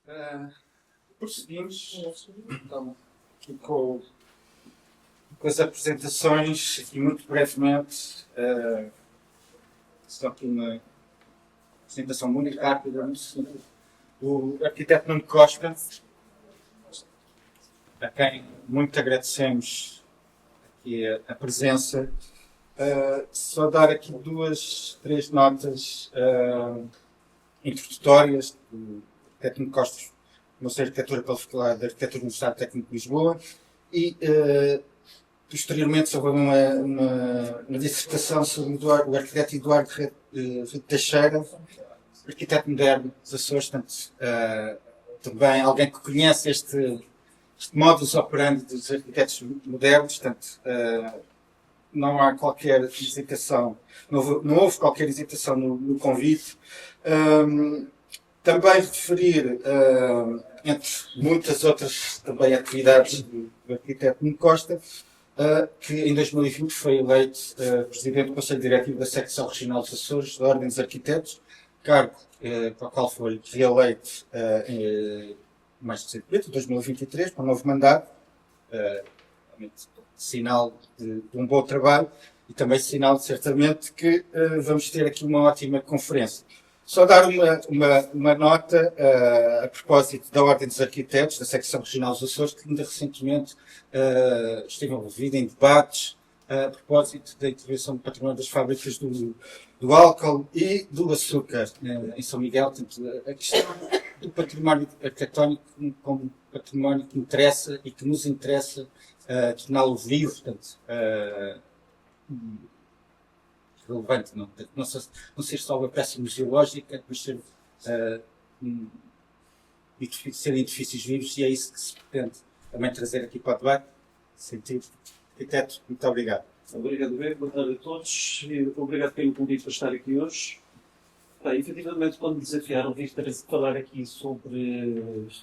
Ah, Prosseguimos então, aqui com as apresentações, aqui muito brevemente, só aqui uma apresentação muito rápida, do arquiteto Nuno Costa, a quem muito agradecemos aqui a presença. Só dar aqui três notas introdutórias do arquiteto Nuno Costa, não sei arquitetura qualificada da Arquitetura do Estado Técnico de Lisboa, e posteriormente sobre uma dissertação sobre o arquiteto Eduardo Teixeira, arquiteto moderno dos Açores, portanto, também alguém que conhece este modus operandi dos arquitetos modernos, portanto, não há qualquer hesitação, não houve qualquer hesitação no convite. Também referir, entre muitas outras também atividades do arquiteto Nuno Costa, que em 2020 foi eleito presidente do Conselho Diretivo da Secção Regional dos Açores da Ordem dos Arquitetos, cargo para o qual foi reeleito em mais recentemente, em 2023, para um novo mandato, sinal de um bom trabalho e também sinal, certamente, que vamos ter aqui uma ótima conferência. Só dar uma nota a propósito da Ordem dos Arquitetos, da Secção Regional dos Açores, que ainda recentemente esteve envolvida em debates a propósito da intervenção do património das fábricas do álcool e do açúcar em São Miguel. Portanto, a questão do património arquitetónico como património que interessa e que nos interessa torná-lo vivo, portanto, relevante, não ser só uma peça museológica, mas serem edifícios vivos, e é isso que se pretende também trazer aqui para o debate. Sentido. Arquiteto, muito obrigado. Obrigado, Ben. Boa tarde a todos. Obrigado pelo convite para estar aqui hoje. Efetivamente, quando me desafiaram vir falar aqui sobre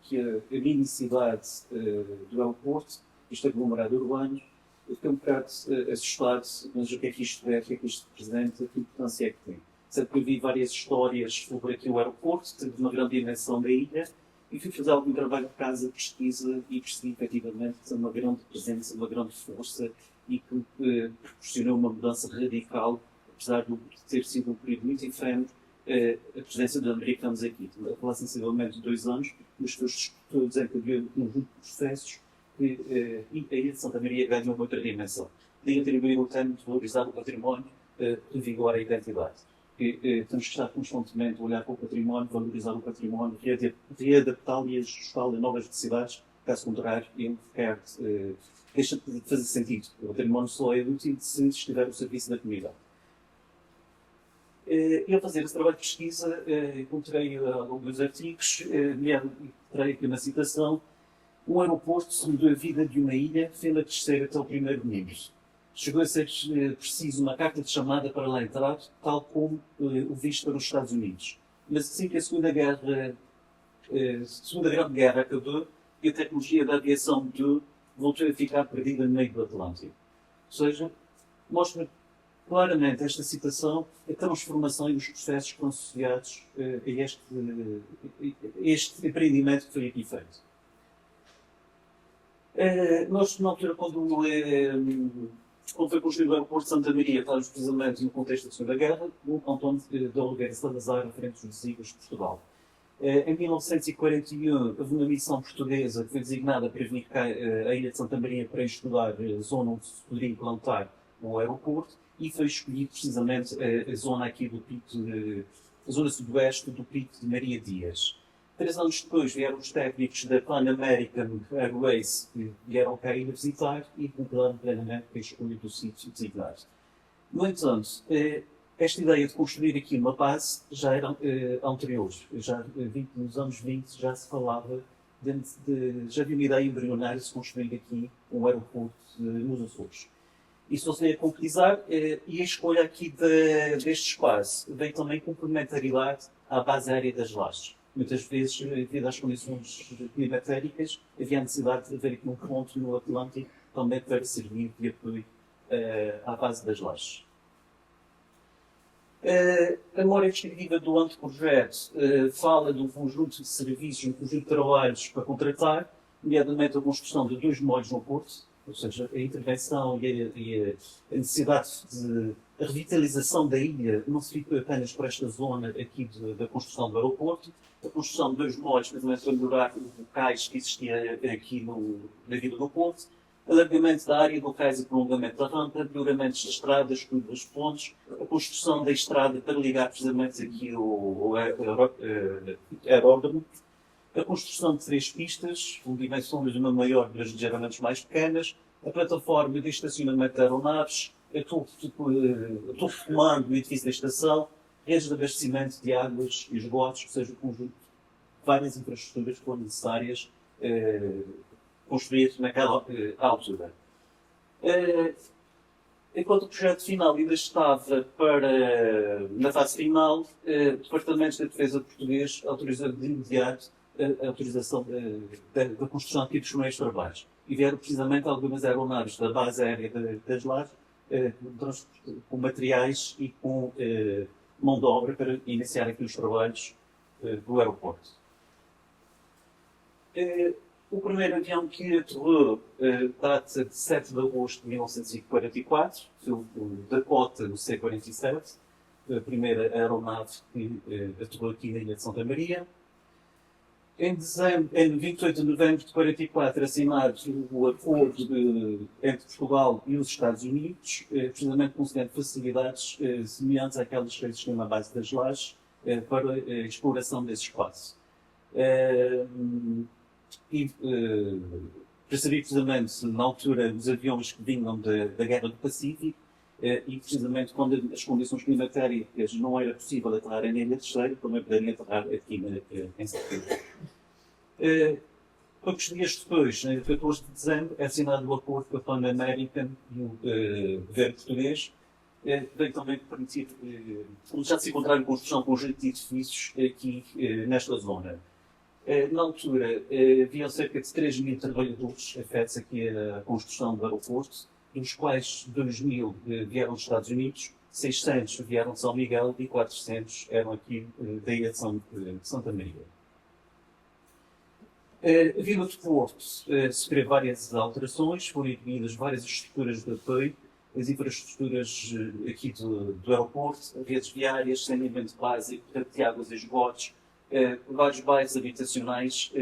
que a minicidade do aeroporto, este aglomerado urbano, eu fiquei um bocado assustado, mas o que é que isto é, o que é que isto representa, que importância é que tem. Sempre que eu vi várias histórias sobre aqui o aeroporto, teve uma grande dimensão da ilha, e fui fazer algum trabalho de casa, de pesquisa, e percebi efetivamente que tem uma grande presença, uma grande força, e que proporcionou uma mudança radical, apesar de ter sido um período muito efêmero, a presença de americanos aqui. Estamos a falar sensivelmente de 2 anos, mas estou a dizer que havia um conjunto de processos que a Ilha de Santa Maria ganhou uma outra dimensão. Daí atribuir o termo de valorizar o património, revigora a identidade. Temos que estar constantemente a olhar para o património, valorizar o património, readaptá-lo e ajustá-lo a novas necessidades. Caso contrário, ele deixa de fazer sentido. O património só é útil se estiver ao serviço da comunidade. E ao fazer esse trabalho de pesquisa, encontrei alguns artigos, trago aqui uma citação: o aeroporto mudou a vida de uma ilha, fê-la crescer até o primeiro nível. Chegou a ser preciso uma carta de chamada para lá entrar, tal como o visto para os Estados Unidos. Mas assim que a Segunda Grande Guerra acabou, e a tecnologia da aviação voltou a ficar perdida no meio do Atlântico. Ou seja, mostra claramente esta citação, a transformação e os processos que estão associados a este empreendimento que foi aqui feito. Nós, na altura, quando foi construído o aeroporto de Santa Maria, estávamos precisamente no contexto da Segunda Guerra, o António de Oliveira Salazar, à frente dos desígnios de Portugal. Em 1941, houve uma missão portuguesa que foi designada para vir cá a Ilha de Santa Maria para estudar a zona onde se poderia implantar o aeroporto, e foi escolhido precisamente a zona aqui do Pico, a zona sudoeste do Pico de Maria Dias. 3 anos depois vieram os técnicos da Pan American Airways, que vieram cá ir visitar e concordaram plenamente com a escolha do sítio designado. No entanto, esta ideia de construir aqui uma base já era anterior. Já nos anos 20 já se falava, já havia uma ideia embrionária de se construir aqui um aeroporto nos Açores. Isso se veio a concretizar, e a escolha aqui deste espaço veio também complementaridade à base aérea das Lajes. Muitas vezes, devido às condições climatéricas, havia a necessidade de haver aqui um ponto no Atlântico também para servir de apoio à base das Lajes. A memória descritiva do anteprojeto fala de um conjunto de serviços, um conjunto de trabalhos para contratar, nomeadamente a construção de 2 molhos no Porto, ou seja, a intervenção e a necessidade de a revitalização da ilha não se fica apenas por esta zona aqui da construção do aeroporto, a construção de 2 molhos para melhorar o cais que existia aqui na Vila do Porto, alargamento da área do cais e prolongamento da rampa, melhoramentos das estradas, dos pontos, a construção da estrada para ligar precisamente aqui o aeródromo, a construção de 3 pistas, com dimensões uma maior, mas ligeiramente mais pequenas, a plataforma de estacionamento de aeronaves, a topo de comando do edifício da estação, redes de abastecimento de águas e esgotos, ou seja, o conjunto de várias infraestruturas que foram necessárias construir naquela altura. Enquanto o projeto final ainda estava na fase final, o Departamento da Defesa português autorizou de imediato a autorização da construção aqui dos primeiros trabalhos. E vieram precisamente algumas aeronaves da base aérea das Lajes com materiais e com mão de obra para iniciar aqui os trabalhos do aeroporto. O primeiro avião que aterrou data de 7 de agosto de 1944, foi o Dakota, o C-47, a primeira aeronave que aterrou aqui na ilha de Santa Maria. Em 28 de novembro de 1944, assinado o acordo entre Portugal e os Estados Unidos, precisamente concedendo facilidades semelhantes àquelas que existiam na base das Lajes para a exploração desse espaço. Percebi precisamente, na altura, os aviões que vinham da Guerra do Pacífico, e precisamente quando as condições climatéricas não era possível aterrar na Ilha Terceira, também poderiam aterrar aqui em setembro. Poucos dias depois, em 14 de dezembro, é assinado o acordo com a Pan American e o governo português, bem também permitir, onde já se encontraram em construção conjunto de edifícios aqui nesta zona. Na altura, haviam cerca de 3.000 trabalhadores afetos aqui à construção do aeroporto, dos quais 2.000 vieram dos Estados Unidos, 600 vieram de São Miguel e 400 eram aqui da ilha de Santa Maria. A Vila do Porto sofreu várias alterações, foram incluídas várias estruturas de apoio, as infraestruturas aqui do aeroporto, redes viárias, saneamento básico, de águas e esgotos, vários bairros habitacionais,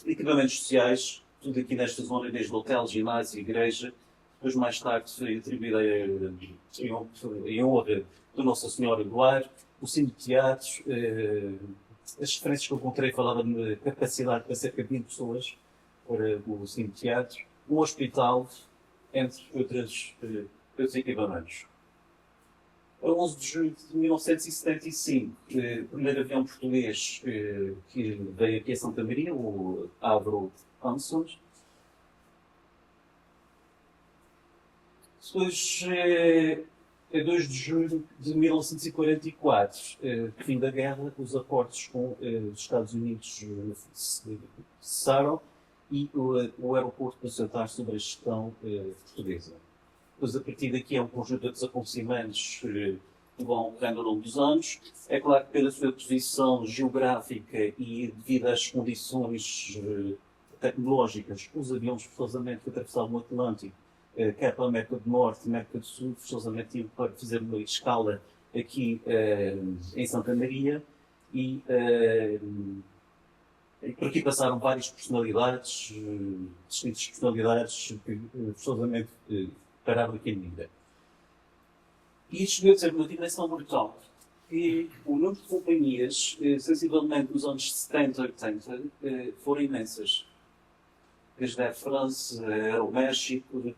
equipamentos sociais, tudo aqui nesta zona, desde hotel, ginásio, igreja. Depois, mais tarde, foi atribuída em honra do Nossa Senhora do Ar, o Cine de Teatros. As referências que eu encontrei falavam de capacidade para cerca de 20 pessoas para o Cine de Teatros, um hospital, entre outros equipamentos. A 11 de julho de 1975, o primeiro avião português que veio aqui a Santa Maria, o Avro Hanson. Depois, a 2 de julho de 1944, fim da guerra, os acordos com os Estados Unidos cessaram e o aeroporto passou a estar sob a gestão portuguesa. Depois, a partir daqui, é um conjunto de desacontecimentos que vão ocorrendo ao longo dos anos. É claro que, pela sua posição geográfica e devido às condições tecnológicas, os aviões forçosamente que atravessavam o Atlântico, quer para a América do Norte e América do Sul, forçosamente tinham para fazer uma escala aqui em Santa Maria. E por aqui passaram várias personalidades, distintas personalidades, que forçosamente pararam aqui na ilha. E isto chegou a ser uma dimensão brutal. E o número de companhias, sensivelmente nos anos 70, 80, foram imensas. Desde a Air France, Aeroméxico,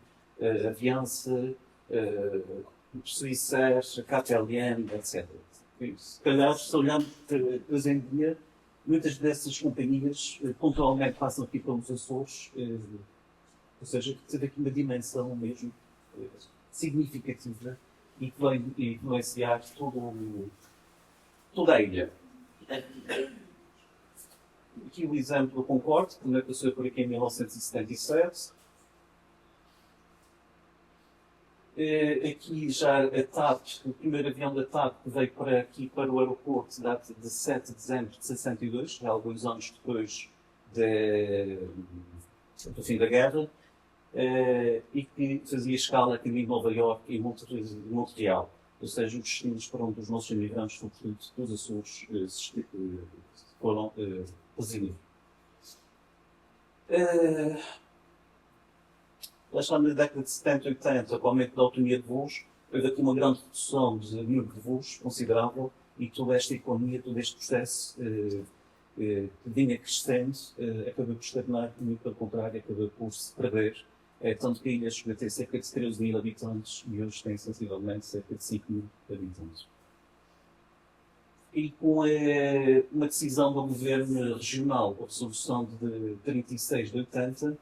Aviança, Swissair, KPLM, etc. Se calhar, se olharmos hoje em dia, muitas dessas companhias pontualmente passam aqui pelos Açores, ou seja, que teve aqui uma dimensão mesmo significativa e que vai influenciar toda a ilha. Aqui o exemplo do Concorde, que também passou por aqui em 1977. Aqui já a TAP, o primeiro avião da TAP que veio para aqui para o aeroporto data de 7 de dezembro de 62, já alguns anos depois do fim da guerra, e que fazia escala aqui em Nova York e Montreal. Ou seja, os destinos para onde os nossos imigrantes, sobretudo dos Açores, foram residir. Lá está na década de 70 e 80, com o aumento da autonomia de voos, houve aqui uma grande redução de número de voos considerável e toda esta economia, todo este processo que vinha crescendo, acabou por estagnar, muito pelo contrário, acabou por se perder. Tanto que a ilha chegou a ter cerca de 13 mil habitantes e hoje tem sensivelmente cerca de 5 mil habitantes. E com uma decisão do governo regional, a resolução de 36 de 80,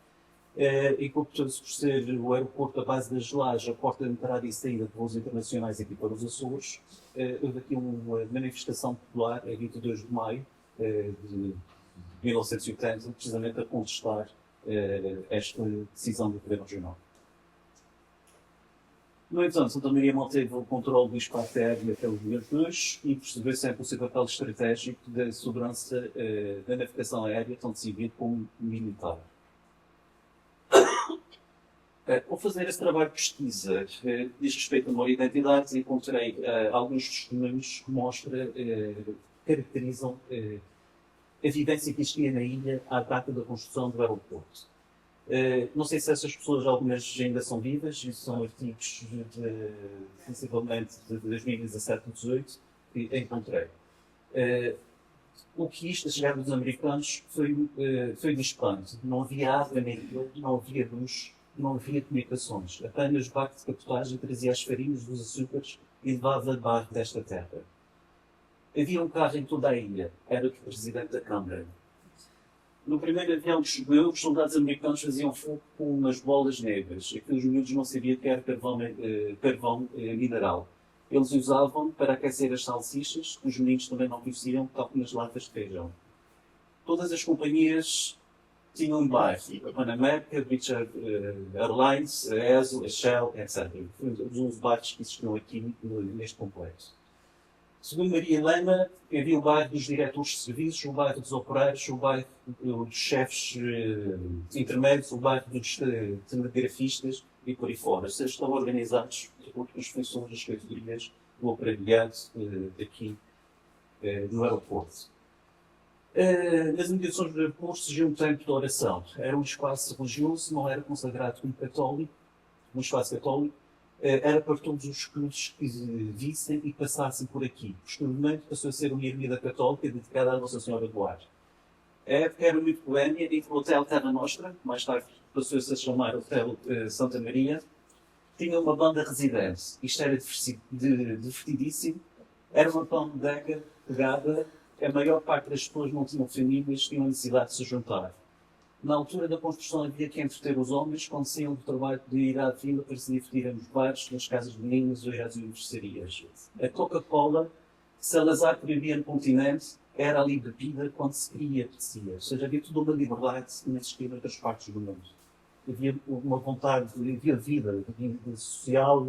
e que optou-se por ser o aeroporto à base das Lajes, a porta de entrada e saída de voos internacionais aqui para os Açores, houve aqui uma manifestação popular, a 22 de maio de 1980, precisamente a contestar esta decisão do governo regional. No entanto, Santa Maria manteve o controle do espaço aéreo até os dias de hoje e percebeu sempre o seu papel estratégico da segurança da navegação aérea, tanto civil como militar. Ao fazer esse trabalho de pesquisa, diz respeito a uma identidade, encontrei alguns testemunhos que mostram, caracterizam a vivência que existia na ilha à data da construção do aeroporto. Não sei se essas pessoas, algumas ainda são vivas, e são artigos sensivelmente de 2017 e 2018 que encontrei. O que isto, a chegada dos americanos, foi de espanto. Não havia água na ilha, não havia luz, não havia comunicações. Apenas o barco de capotagem trazia as farinhas dos açúcares e levava barro desta terra. Havia um carro em toda a ilha, era o presidente da Câmara. No primeiro avião que chegou, os soldados americanos faziam fogo com umas bolas negras. Aqueles miúdos não sabiam que era carvão mineral. Eles usavam para aquecer as salsichas, que os meninos também não conheciam, tal como as latas de feijão. Todas as companhias tinham um bar. A Pan America, a British Airlines, a ESO, a Shell, etc. Foram os bares que existiam aqui neste complexo. Segundo Maria Helena, havia o bairro dos diretores de serviços, o bairro dos operários, o bairro dos chefes intermédios, o bairro dos telegrafistas e por aí fora. Ou seja, estavam organizados de acordo com as funções das categorias do operariado aqui no aeroporto. Nas mediações do aeroporto surgiu um tempo de oração. Era um espaço religioso, não era consagrado como católico, um espaço católico. Era para todos os cursos que vissem e passassem por aqui. Posteriormente passou a ser uma ermida católica dedicada à Nossa Senhora do Ar. A época era muito boêmia e o Hotel Terra Nostra, mais tarde passou-se a chamar Hotel Santa Maria, tinha uma banda residente. Isto era divertidíssimo. Era uma pandeca pegada. A maior parte das pessoas não tinham famílias, tinham necessidade de se juntar. Na altura da construção havia que entreter os homens, quando saíam do trabalho de ir à vila para se divertirem nos bares, nas casas de meninos ou às universitarias. A Coca-Cola, Salazar proibia no continente, era ali bebida quando se queria e apetecia. Ou seja, havia toda uma liberdade que não existia em outras partes do mundo. Havia uma vontade, havia vida social.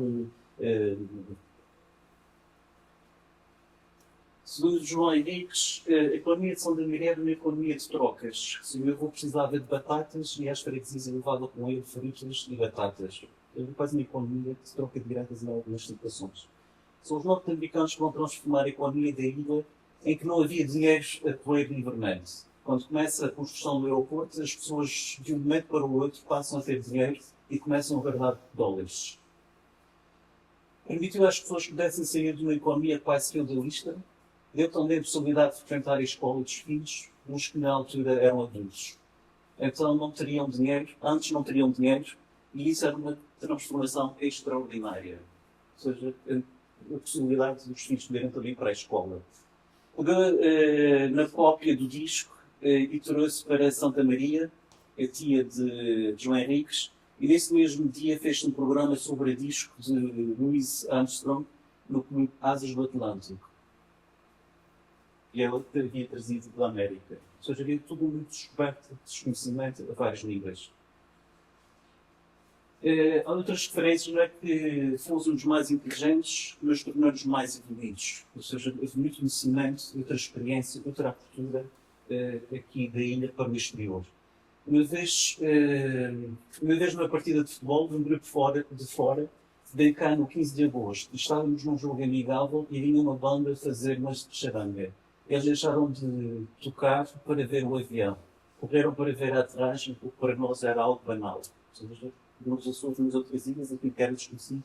Segundo João Henriques, a economia de São Maria era uma economia de trocas. Se o avô precisava de batatas e às freguesias levava com ele frutas e batatas. Era quase uma economia de troca diretas em algumas situações. São os norte-americanos que vão transformar a economia da ilha em que não havia dinheiro a correr livremente. Quando começa a construção do aeroporto, as pessoas de um momento para o outro passam a ter dinheiro e começam a guardar dólares. Permitiu às pessoas que pudessem sair de uma economia quase feudalista. Deu também a possibilidade de frequentar a escola dos filhos, uns que na altura eram adultos. Então não teriam dinheiro, antes não teriam dinheiro, e isso era uma transformação extraordinária. Ou seja, a possibilidade dos filhos poderem também ir para a escola. Pegou na cópia do disco e trouxe para Santa Maria, a tia de João Henriques, e nesse mesmo dia fez um programa sobre o disco de Louis Armstrong no Clube Asas do Atlântico. E ela que havia trazido da América. Ou seja, havia tudo muito descoberto, desconhecimento a vários níveis. Há outras referências, não é que fomos um dos mais inteligentes, mas tornamos mais evoluídos. Ou seja, houve muito conhecimento, outra experiência, outra abertura aqui da ilha para o exterior. Uma vez, numa partida de futebol, de um grupo de fora, veio cá no 15 de agosto. Estávamos num jogo amigável e vinha uma banda fazer umas de charanga. Eles deixaram de tocar para ver o avião. Correram para ver a aterragem, o que para nós era algo banal. Ou seja, nos Açores, nas outras ilhas, aquilo que era desconhecido,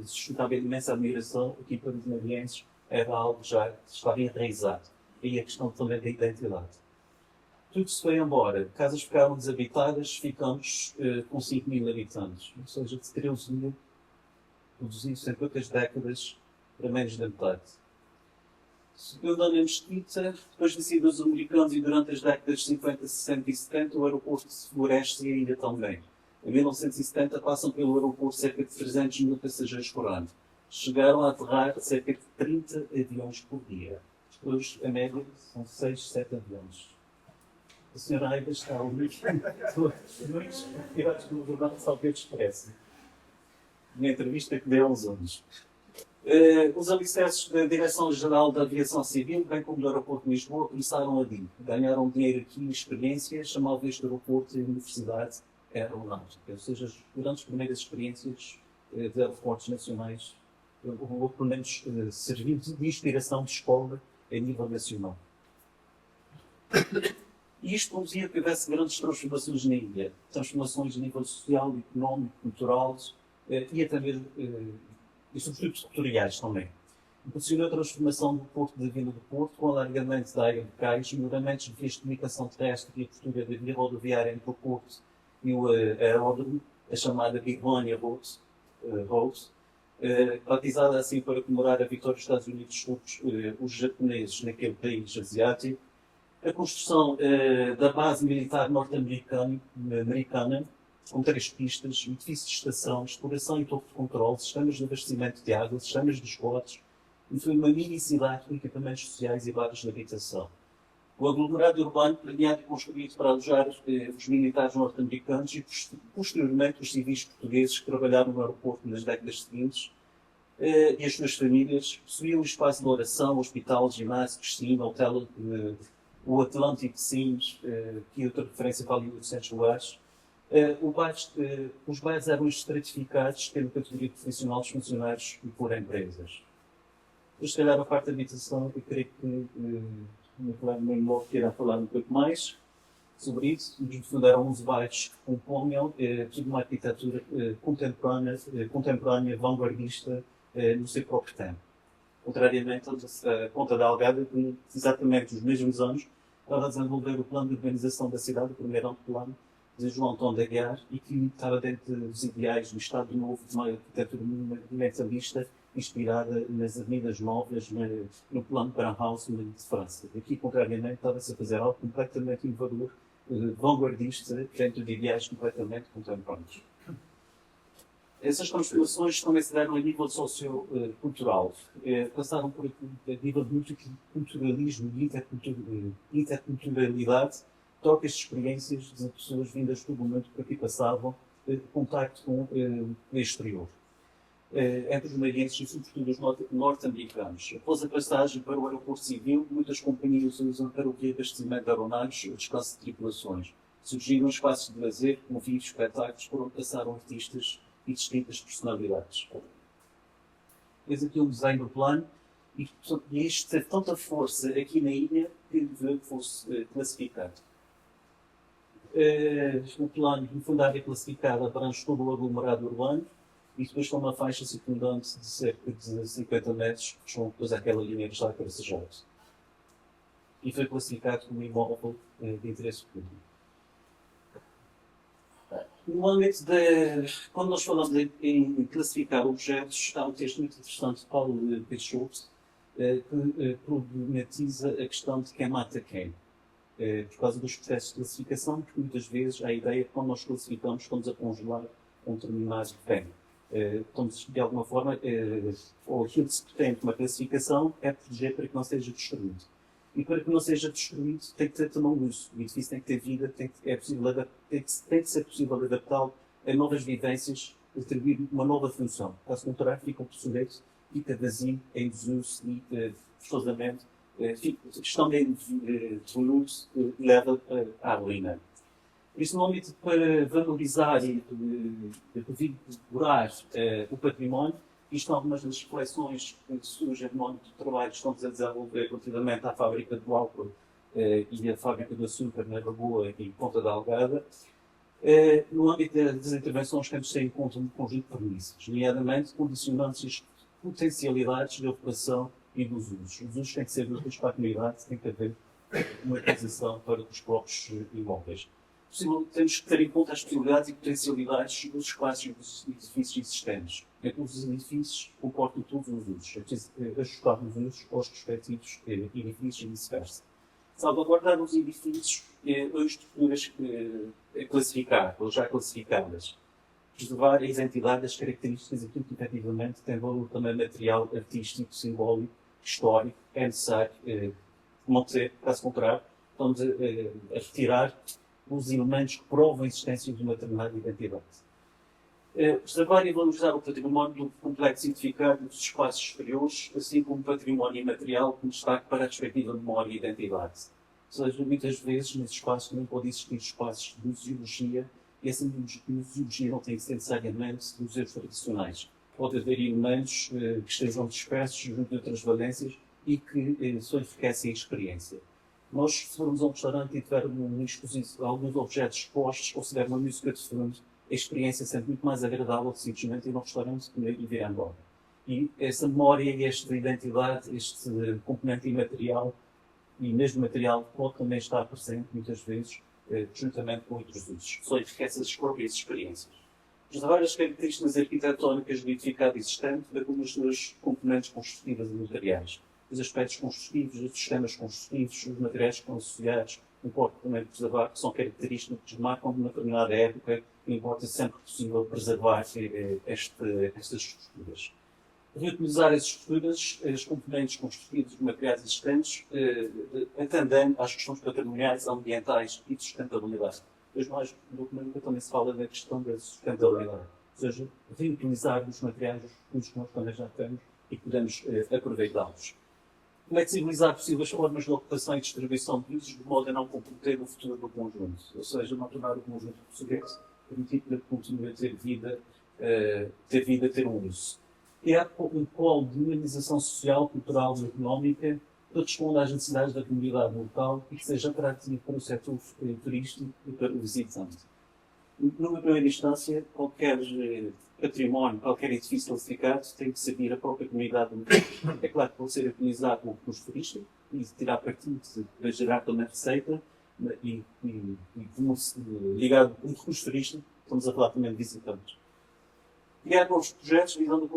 se juntava imensa admiração, aqui para os marinhenses era algo já que estava enraizado. E a questão também da identidade. Tudo se foi embora. Casas ficaram desabitadas, ficamos com 5 mil habitantes. Ou seja, de 13 mil, reduziu-se em poucas décadas para menos da metade. Segundo a Mesquita, depois de saída dos americanos e durante as décadas de 50, 60 e 70, o aeroporto se floresce e ainda também. Em 1970 passam pelo aeroporto cerca de 300 mil passageiros por ano. Chegaram a aterrar cerca de 30 aviões por dia. Hoje, a média, são 6, 7 aviões. A senhora Aida está ali, muitos tirados pelo jornal de Salgueiro Expresso. Uma entrevista que deu há uns anos. Os alicerces da Direção-Geral da Aviação Civil, bem como do Aeroporto de Lisboa, começaram ali. Ganharam dinheiro aqui e experiência, chamavam este aeroporto de Universidade Aeronáutica. Ou seja, as grandes primeiras experiências de aeroportos nacionais, ou pelo menos servir de inspiração de escola a nível nacional. E isto produzia que houvesse grandes transformações na ilha. Transformações a nível social, económico, cultural e até mesmo, e sobretudo sectoriais também. Proporcionou a transformação do Porto da Vila do Porto, com alargamento da área de cais, melhoramentos de vias de comunicação terrestre e abertura da via rodoviária entre o Porto e o aeródromo, a chamada Bigonia Road, batizada assim para comemorar a vitória dos Estados Unidos sobre os japoneses naquele país asiático. A construção da base militar norte-americana, com 3 pistas, edifícios de estação, exploração e topo de controle, sistemas de abastecimento de água, sistemas de esgotos, e foi uma mini-cidade com equipamentos sociais e bares de habitação. O aglomerado urbano, planeado e construído para alojar os militares norte-americanos e, posteriormente, os civis portugueses que trabalharam no aeroporto nas décadas seguintes, e as suas famílias, possuíam um espaço de oração, hospital, ginásio, piscina, hotel, o Atlântico Sims, que é outra referência para ali 800 lugares. Os bairros eram estratificados pela categoria profissional dos funcionários e por empresas. Depois, se calhar, a parte da habitação, eu creio que o meu colega Menlo irá falar um pouco mais sobre isso. Nos fundaram 11 bairros que compunham toda uma arquitetura contemporânea, vanguardista, no seu próprio tempo. Contrariamente à Ponta da Algada, que exatamente nos mesmos anos estava a desenvolver o plano de urbanização da cidade, o primeiro plano de João Tom da Guiar, e que estava dentro dos ideais do Estado Novo, de uma arquitetura monumentalista, inspirada nas avenidas novas, no plano Brandhaus de França. Aqui, contrariamente, estava-se a fazer algo completamente inovador, vanguardista, dentro de ideais completamente contemporâneos. Essas transformações também se deram a nível sociocultural. Passaram por aqui, a nível de multiculturalismo e interculturalidade, trocas de experiências de pessoas vindas do momento que aqui passavam, contacto com o exterior. Entre os marinhenses e sobretudo os norte-americanos. Após a passagem para o aeroporto civil, muitas companhias usam para o que abastecimento de aeronaves ou descanso de tripulações. Surgiram espaços de lazer, convívios, espetáculos, por onde passaram artistas e distintas personalidades. Eis aqui um desenho do plano, e isto teve tanta força aqui na ilha que fosse classificado. O plano, no fundo, a área classificada abrange todo o aglomerado urbano, e depois com uma faixa circundante de cerca de 50 metros, que são depois aquela linha que está tracejada. E foi classificado como imóvel de interesse público. No âmbito quando nós falamos em classificar objetos, há um texto muito interessante de Paulo Peixoto, que problematiza a questão de quem mata quem. Por causa dos processos de classificação, porque muitas vezes há a ideia que quando nós classificamos, estamos a congelar um determinado bem. Estamos, de alguma forma, ou aquilo que se pretende uma classificação é proteger para que não seja destruído. E para que não seja destruído, tem que ter também uso. O edifício tem que ter vida, tem que ser possível adaptá-lo a novas vivências, atribuir uma nova função. Caso contrário, fica obsoleto, fica vazio, em desuso e, forçosamente, questão de devoluto leva à ruína. Por isso, no âmbito para valorizar e revigorar o património, isto são algumas das reflexões que surgem no âmbito do trabalho que estamos a desenvolver relativamente à fábrica do álcool e à fábrica do açúcar na Lagoa e Ponta da Algada. No âmbito das intervenções, temos de ter em conta um conjunto de premissas, nomeadamente condicionantes e potencialidades da ocupação e dos usos. Os usos têm que ser úteis para a comunidade, tem que haver uma utilização para os próprios imóveis. Temos que ter em conta as possibilidades e potencialidades dos espaços e dos edifícios existentes. Então, os edifícios comportam todos os usos. É preciso ajustar os usos aos respectivos edifícios e vice-versa. Salvaguardar os edifícios ou estruturas a classificar, ou já classificadas. Preservar a identidade, as características e tudo que efetivamente tem valor também material, artístico, simbólico, histórico, é necessário manter, caso contrário, estamos a retirar os elementos que provam a existência de uma determinada identidade. Preservar e valorizar o património do complexo edificado dos espaços exteriores, assim como o património imaterial, com destaque para a respectiva memória e identidade. Ou seja, muitas vezes, nesses espaços, não pode existir espaços de museologia, e essa museologia não tem que ser necessariamente museus tradicionais. Pode haver elementos que estejam dispersos junto de outras valências e que só enriquecem a experiência. Nós, se formos a um restaurante e tivermos alguns objetos expostos, ou se der uma música de fundo, a experiência é sempre muito mais agradável que simplesmente ir ao restaurante, comer e vir embora. E essa memória, esta identidade, este componente imaterial e mesmo material pode também estar presente, muitas vezes, juntamente com outros usos. Só enriquece as próprias experiências. Preservar as características arquitetónicas do edificado existente, bem como as suas componentes construtivas e materiais. Os aspectos construtivos, os sistemas construtivos, os materiais que estão associados, importa também preservar, que são características que marcam de uma determinada época, e importa sempre possível preservar estas estruturas. Reutilizar as estruturas, as componentes construtivas, os materiais existentes, atendendo às questões patrimoniais, ambientais e de sustentabilidade. Depois mais no documento também se fala da questão da sustentabilidade. Ou seja, reutilizar os materiais, os recursos que nós também já temos e podemos aproveitá-los. Flexibilizar possíveis formas de ocupação e distribuição de usos de modo a não comprometer o futuro do conjunto. Ou seja, não tornar o conjunto obsoleto, permitir que continue a ter vida, ter um uso. Criar um polo de humanização social, cultural e económica que responda às necessidades da comunidade local e que seja atrativo para o setor turístico e para o visitante. Numa primeira instância, qualquer património, qualquer edifício classificado tem que servir a própria comunidade local. É claro que pode ser utilizado como recurso turístico e tirar partido para gerar também receita e ligado com recurso turístico, estamos a falar também de visitantes. Criar novos projetos visando a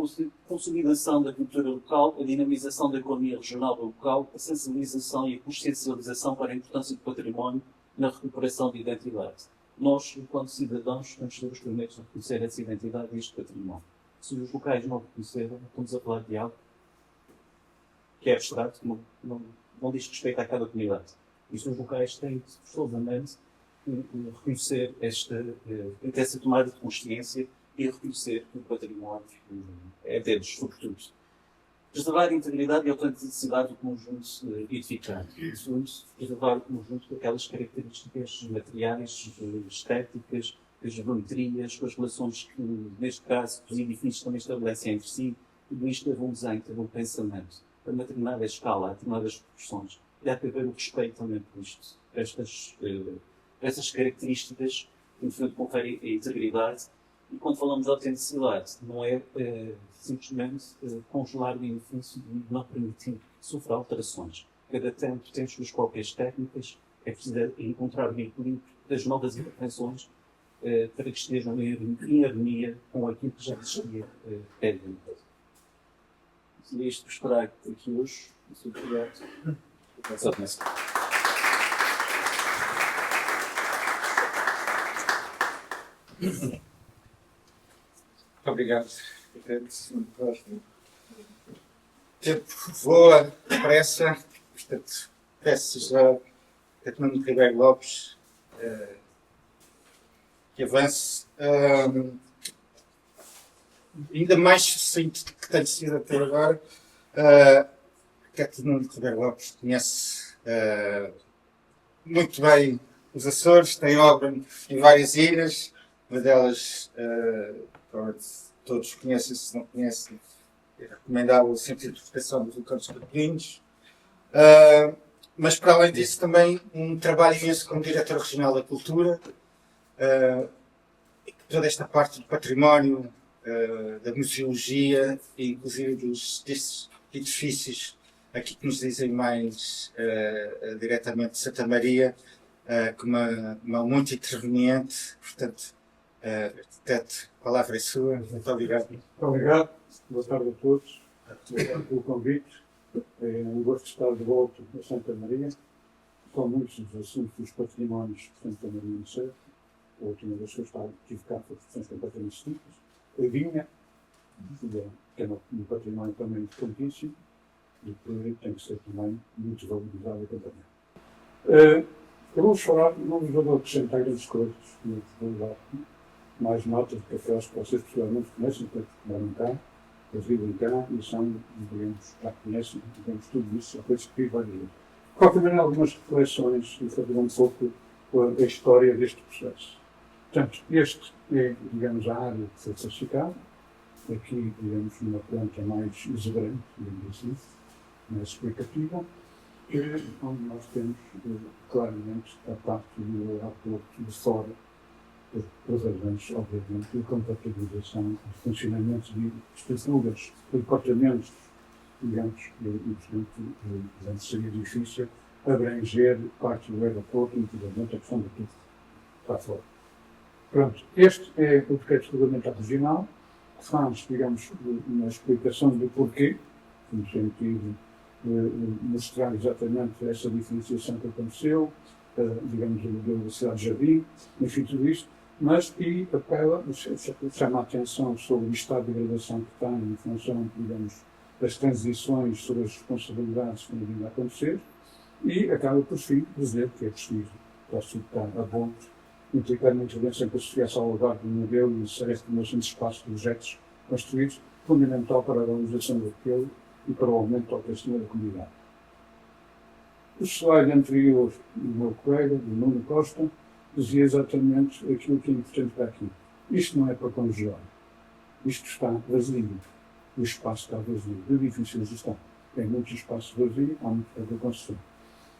consolidação da cultura local, a dinamização da economia regional local, a sensibilização e a consciencialização para a importância do património na recuperação de identidade. Nós, enquanto cidadãos, temos de ser os primeiros a reconhecer essa identidade e este património. Se os locais não reconheceram, estamos a falar de algo que é abstrato, não diz respeito a cada comunidade. E os locais têm, forçosamente, reconhecer essa tomada de consciência e reconhecer que o património é deles, sobretudo. Preservar a integridade e a autenticidade do conjunto edificado. Preservar o conjunto com aquelas características materiais, estéticas, as geometrias, com as relações que, neste caso, os edifícios também estabelecem entre si. Tudo isto teve um desenho, teve um pensamento, a uma determinada escala, a determinadas proporções. E há que haver o respeito também por isto. Estas características, que, no fundo, conferem a integridade. E quando falamos de autenticidade, não é simplesmente congelar o edifício e não permitir que sofra alterações. Cada tempo tem as suas próprias técnicas, é preciso encontrar o equilíbrio das novas intervenções para que estejam em harmonia com aquilo que já existia previamente. E é isto que esperar aqui hoje. Muito obrigado. Muito obrigado. O tempo voa depressa. Portanto, peço já a Nuno Ribeiro Lopes, que avance. Ainda mais sucinto do que tem sido até agora. Catarina Ribeiro Lopes conhece muito bem os Açores, tem obra em várias ilhas, uma delas todos conhecem, se não conhecem, é recomendável o Centro de Proteção dos Vulcões Capelinhos. Mas para além disso também um trabalho imenso como diretor regional da cultura, toda esta parte do património, da museologia e inclusive destes edifícios aqui que nos dizem mais diretamente de Santa Maria, como uma muito interveniente, portanto, arquiteto, a palavra é sua, muito obrigado. Muito obrigado, boa tarde a todos, obrigado pelo convite, é um gosto de estar de volta a Santa Maria, são muitos os assuntos dos patrimónios de Santa Maria no Céu, a última vez que eu estive cá foi questões completamente distintas, a vinha, que é um património também importantíssimo, e que tem que ser também muito valorizado e acompanhado. Eu vou falar, não vos acrescentar grandes coisas, não vou dar mais notas de cafés que vocês possivelmente conhecem, porque tomaram cá, eles vivem cá e são, digamos, já conhecem, digamos, tudo isso, são coisas que vai dizer. De qualquer maneira, algumas reflexões e fazer um pouco a história deste processo. Portanto, este é, digamos, a área que foi classificada, aqui, digamos, numa planta mais exuberante, digamos assim, mais explicativa, onde nós temos claramente a parte do aeroporto de fora, por razões, obviamente, de compatibilização de funcionamentos de estruturas, de departamentos, digamos, e portanto seria difícil abranger parte do aeroporto, inclusive a questão de tudo está fora. Pronto, este é o decreto regulamentar regional, que faz, digamos, uma explicação do porquê, no sentido de mostrar exatamente essa diferenciação que aconteceu, digamos, da cidade de Jardim, enfim, tudo isto, mas e apela, chama a atenção sobre o estado de degradação que está em função, digamos, das transições sobre as responsabilidades que vêm a acontecer, e acaba por fim dizer que é preciso, para citar a bom, implicar uma intervenção que associasse ao lugar do modelo e necessária estimulação de espaços de projetos construídos, fundamental para a valorização daquele e para o aumento da autoestima da comunidade. O slide anterior do meu colega, do Nuno Costa, dizia exatamente aquilo que é importante para aqui. Isto não é para congelar. Isto está vazio. O espaço está vazio. De edifícios está. Tem muito espaço vazio, há muito pouca construção.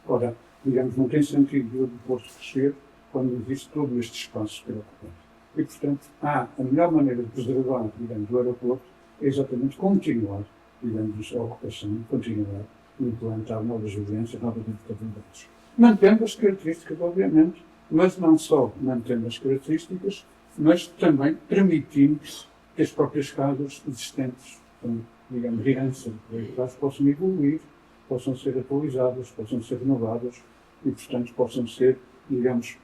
Ora, digamos, não tem sentido o aeroporto crescer quando existe todo este espaço que é ocupado. E, portanto, a melhor maneira de preservar, digamos, o aeroporto é exatamente continuar, digamos, a ocupação, continuar a implantar novas residências, novas habitações. Mantendo as características, obviamente, mas não só mantendo as características, mas também permitindo que as próprias casas existentes, digamos, de herança de trás, possam evoluir, possam ser atualizadas, possam ser renovadas e, portanto, possam ser, digamos,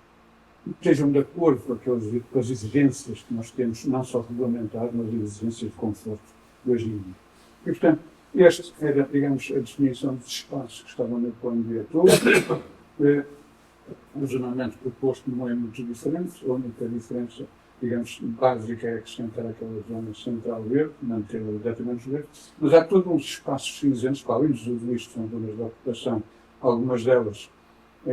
estejam de acordo com as exigências que nós temos, não só regulamentares, mas as exigências de conforto de hoje em dia. E, portanto, esta era, digamos, a definição dos espaços que estavam no plano diretor. O zonamento proposto não é muito diferente, a única diferença, digamos, básica é acrescentar aquela zona central verde, manter-la exatamente verde, mas há todos uns espaços cinzentos, para além dos que são zonas de ocupação, algumas delas,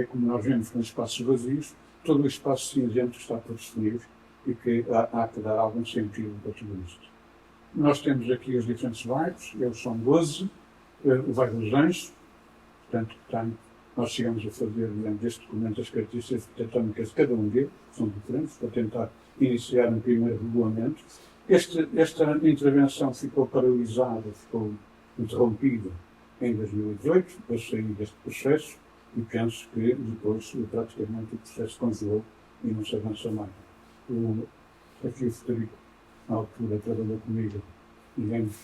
como nós vemos, com espaços vazios, todo o espaço cinzento está por definir e que há que dar algum sentido para tudo isto. Nós temos aqui os diferentes bairros, eles são 12, o bairro dos Anjos, portanto, nós chegamos a fazer, digamos, este documento, as características arquitetónicas de cada um deles, que são diferentes, para tentar iniciar um primeiro regulamento. Esta intervenção ficou paralisada, ficou interrompida em 2018, para sair deste processo, e penso que depois praticamente o processo congelou e não se avançou mais. Aqui o Federico, na altura, trabalhou comigo, digamos,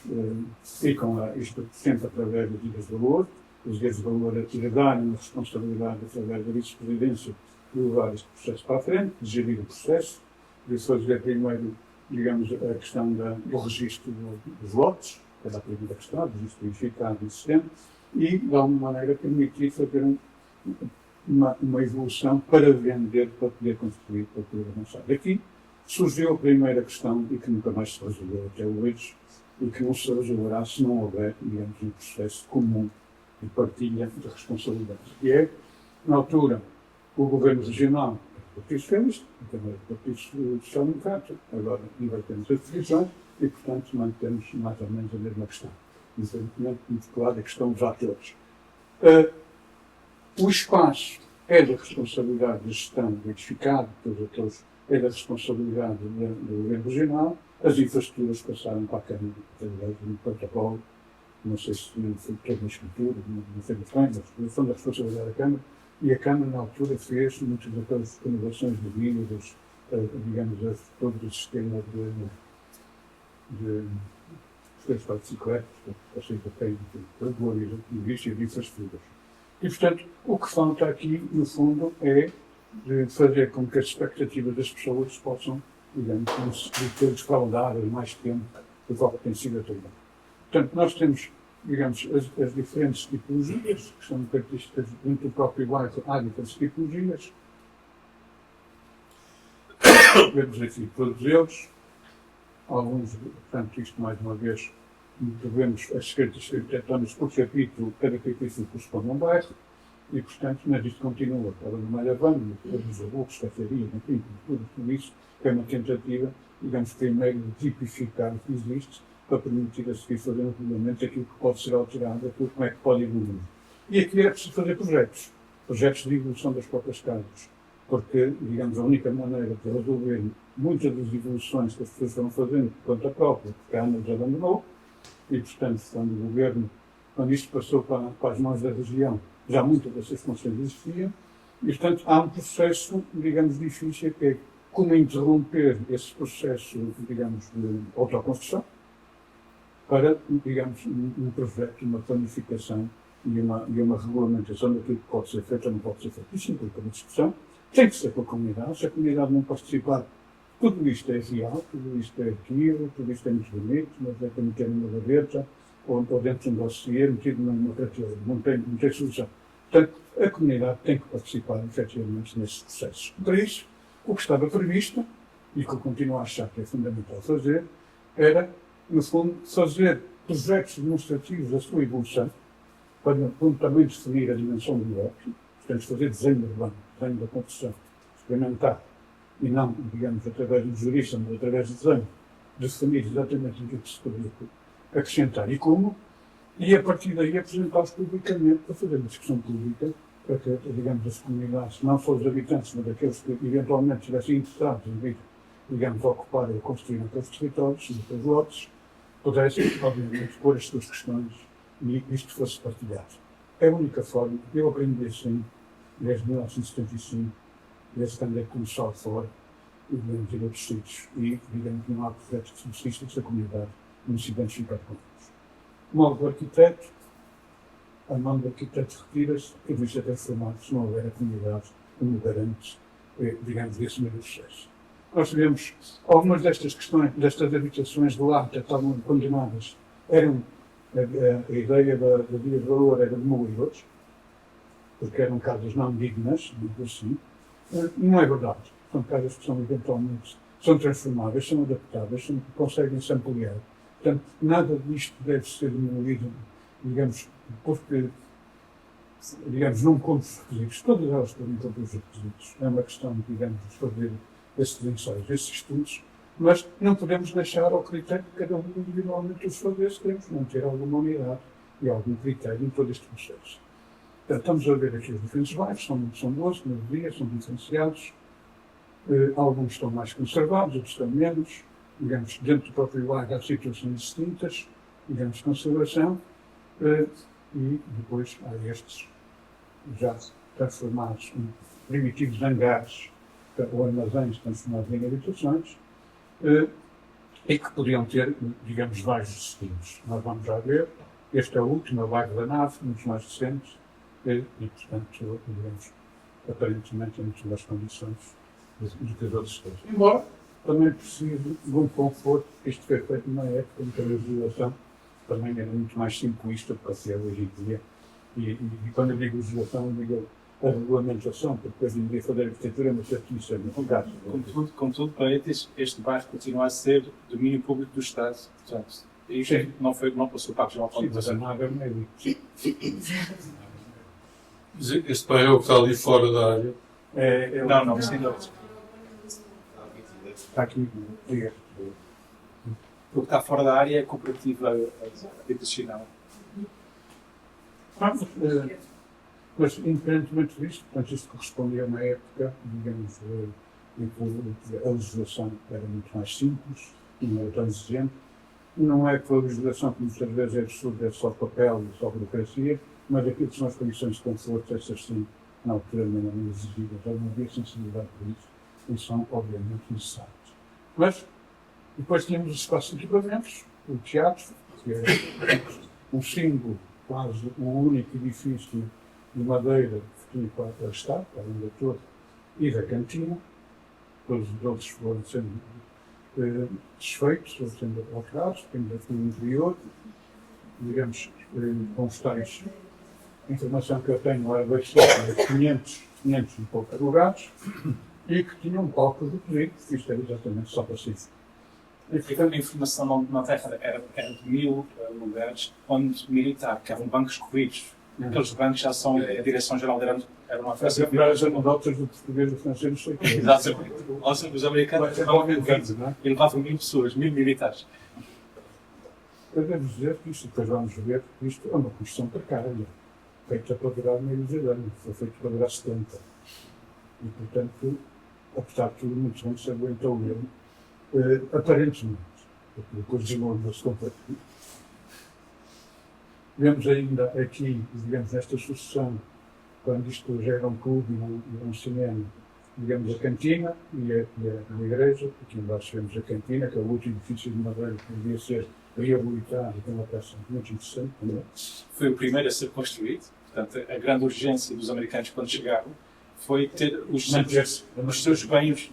e com isto sempre através das guias de valor. As guias de valor a darem uma responsabilidade através da vice-presidência de levar este processo para a frente, de gerir o processo, de fazer primeiro, digamos, a questão do registro dos lotes, que era a primeira questão, do registro verificado e existente, e, de alguma maneira, permitir fazer uma evolução para vender, para poder construir, para poder avançar. Daqui surgiu a primeira questão e que nunca mais se resolveu até hoje e que não se resolverá se não houver, digamos, um processo comum de partilha de responsabilidades. E é, na altura, o governo regional do Partido Socialista, também do Partido Social-Democrata, agora invertemos as divisões e, portanto, mantemos mais ou menos a mesma questão. Infelizmente, muito claro, a questão dos atores. O espaço é da responsabilidade da gestão edificada pelos atores, é da responsabilidade do governo regional. As infraestruturas passaram para a Câmara, através de um protocolo, não sei se foi toda a escritura, não sei bem, mas são da responsabilidade da Câmara. E a Câmara, na altura, fez muitas daquelas renovações devidas, digamos, todo o sistema de transporte de bicicletas, passeio a pé, de infraestruturas. E, portanto, o que falta aqui, no fundo, é de fazer com que as expectativas das pessoas possam, digamos, ter desfraudadas mais tempo do que tem sido até agora. Portanto, nós temos, digamos, as diferentes tipologias, que são características dentro do próprio bairro, há diferentes tipologias. Vemos aqui todos eles. Alguns, portanto, isto mais uma vez, devemos as características arquitetónicas por capítulo, cada capítulo corresponde a um bairro, e, portanto, mas isto continua. Para no Malhavano, todos os lucros, caferias, enfim, tudo isso, é uma tentativa, digamos, primeiro de tipificar o que existe, para permitir a seguir fazer um regulamento aquilo que pode ser alterado, aquilo como é que pode evoluir. E aqui é preciso fazer projetos de evolução das próprias casas, porque, digamos, a única maneira de resolver muitas das evoluções que as pessoas estão fazendo por conta própria, porque a ANA já abandonou, e, portanto, quando o governo, quando isto passou para as mãos da região, já muitas dessas funções existiam, e, portanto, há um processo, digamos, difícil, que é como interromper esse processo, digamos, de autoconstrução, para, digamos, um projeto, uma planificação e uma regulamentação daquilo que pode ser feito ou não pode ser feito. Isso implica uma discussão, tem que ser com a comunidade, se a comunidade não participar, tudo isto é real, tudo isto é aquilo, tudo isto é muito bonito, mas é para meter numa gaveta ou dentro de um dossiê, metido numa prateleira, não tem solução. Portanto, a comunidade tem que participar efetivamente nesses processos. Para isso, o que estava previsto, e que eu continuo a achar que é fundamental fazer, era, no fundo, fazer projetos demonstrativos da sua evolução, para também definir a dimensão do bloco, portanto, fazer desenho urbano, desenho da construção, experimentar, e não, digamos, através do jurista, mas através do desenho, definir exatamente o que se poderia acrescentar e como, e a partir daí apresentá-los publicamente para fazer uma discussão pública, para que, digamos, as comunidades, não só os habitantes, mas aqueles que eventualmente estivessem interessados em vir, digamos, ocupar ou construir aqueles territórios, naqueles lotes, pudessem, obviamente, pôr as suas questões e isto fosse partilhado. É a única forma, eu aprendi assim, desde 1975, desde quando é que começou fora, e digamos, em outros sítios, e, digamos, não há projetos que subsistem se a comunidade não se identificar com eles. O mal do arquiteto, a mão do arquiteto retira-se, tudo isto é transformado, se não houver a comunidade como garante, digamos, desse mesmo processo. Nós tivemos algumas destas questões, destas habitações do lado que estavam condenadas, eram, a ideia da via de valor era demoli-las, porque eram casas não dignas, digo assim. Não é verdade. São casas que são eventualmente, são transformáveis, são adaptáveis, conseguem se ampliar. Portanto, nada disto deve ser demolido, digamos, porque, digamos, não cumpre os requisitos. Todas elas podem cumprir os requisitos. É uma questão, digamos, de fazer esses ensaios, esses estudos, mas não podemos deixar ao critério de cada um individualmente os fazer, se queremos manter alguma unidade e algum critério em todo este processo. Portanto, estamos a ver aqui os diferentes bairros, são 12, como eu dizia, são diferenciados. Alguns estão mais conservados, outros estão menos. Digamos, dentro do próprio bairro há situações distintas, digamos, conservação, e depois há estes já transformados em primitivos hangares ou armazéns transformados em habitações, e que podiam ter, digamos, vários destinos. Nós vamos já ver, este é o último, é o bairro da Nave, muitos mais recentes, e portanto, digamos, aparentemente em muito boas condições de que as outras coisas. Embora também precise de um conforto, isto foi feito numa época em que a legislação também era muito mais simplista do que é hoje em dia. E quando eu digo legislação, eu digo a regulamentação, porque depois de ir fazer arquitetura, mas aqui isso é muito gasto. Contudo, para este bairro continua a ser domínio público do Estado. Portanto, isto não passou para a região Sim, mas a autónoma. nada é meio. Este bairro é o que está ali fora da área. Não, isso ainda Está aqui, diga. o que está fora da área é a cooperativa habitacional. Mas, independentemente disto, portanto, isto correspondia a uma época, digamos, em que a legislação era muito mais simples, não era tão exigente. Não é que a legislação, que muitas vezes é só papel e só burocracia, mas aquilo que são as condições de conforto, essas sim, na altura não eram exigidas, não havia sensibilidade por isso, e são, obviamente, necessárias. Mas, depois tínhamos os espaços de equipamentos, o teatro, que é um símbolo, quase o único edifício de madeira que tinha para estar, para além da torre e da cantina. Todos os outros foram sendo desfeitos, foram sendo alterados, temos aqui no interior, digamos, com os tais, a informação que eu tenho era de 500 e poucos lugares, e que tinha um palco reduzido, que isto era exatamente só para si. A informação na Terra era de 1000 lugares, onde militar, que eram bancos corridos. Aqueles bancos já são, a Direção-Geral era uma As melhores anedotas do português e do francês, não sei o que. Exatamente. Ou seja, os americanos estavam envolvidos, não é? e levavam 1000 pessoas, 1000 militares. Eu devo dizer que isto, depois vamos ver, que isto é uma construção precária, feita para durar meio de ano, foi feito para durar 70. E, portanto, apesar de tudo, muitos anos se aguentou ele, aparentemente, porque depois desmorou-se completamente. Vemos ainda aqui, digamos, nesta sucessão, quando isto já era um clube e um cinema, digamos, a cantina e a igreja. Aqui embaixo vemos a cantina, que é o último edifício de madeira que devia ser reabilitado, que é uma peça muito interessante também. Foi o primeiro a ser construído. Portanto, a grande urgência dos americanos quando chegaram foi ter os seus bens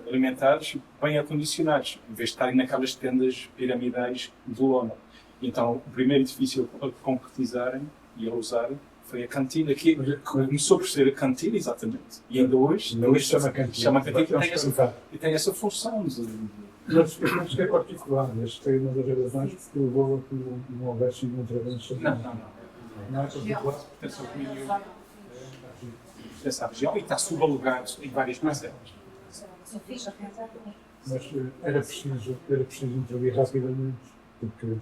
alimentares bem acondicionados, em vez de estarem naquelas tendas piramidais de lona. Então, o primeiro edifício a concretizarem e a usarem foi a cantina, que começou por ser a cantina, exatamente. E ainda hoje chama cantina e tem essa função de... Mas eu penso que é particular, este foi uma das razões que levou a que não houvesse nenhuma intervenção. Não é particular, pertence ao domínio dessa região e está subalugado em várias parcelas. Mas era preciso intervir rapidamente, porque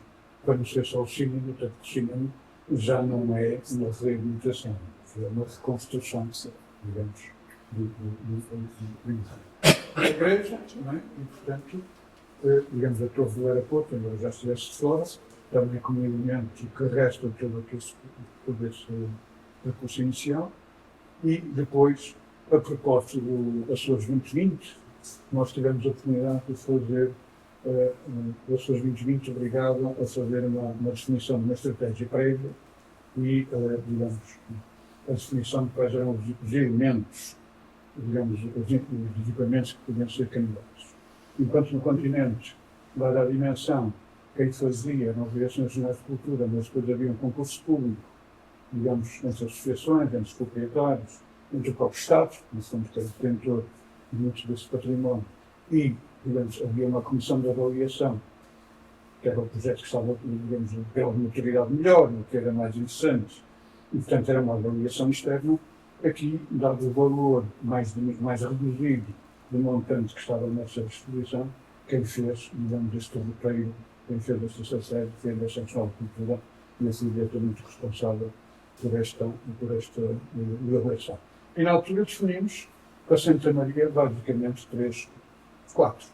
para não ser só o cinema, portanto, o cinema já não é uma reabilitação, é uma reconstrução, digamos, do a igreja, não é? E, portanto, digamos, a torre do aeroporto, embora já estivesse de fora, também como elemento que resta todo esse percurso inicial. E depois, a propósito das Açores 2020, nós tivemos a oportunidade de fazer as Açores 2020 obrigado a fazer uma definição de uma estratégia prévia e, digamos, a definição de quais eram os elementos, digamos, os equipamentos que podiam ser candidatos. Enquanto no continente, dada a dimensão, quem fazia eram as Direções Nacionais de Cultura, mas depois havia um concurso público, digamos, entre as associações, entre os proprietários, entre o próprio Estado, que somos detentor de muitos desse património, e, digamos, havia uma comissão de avaliação, que era o projeto que estava, digamos, pela maturidade melhor, no que era mais interessante, e, portanto, era uma avaliação externa. Aqui, dado o valor mais reduzido do montante que estava nessa exposição, quem fez, digamos, este roteiro, quem fez esta estratégia, fez esta Nacional de Cultura, e assim diretamente responsável por esta elaboração. E na altura definimos para Santa Maria basicamente 4.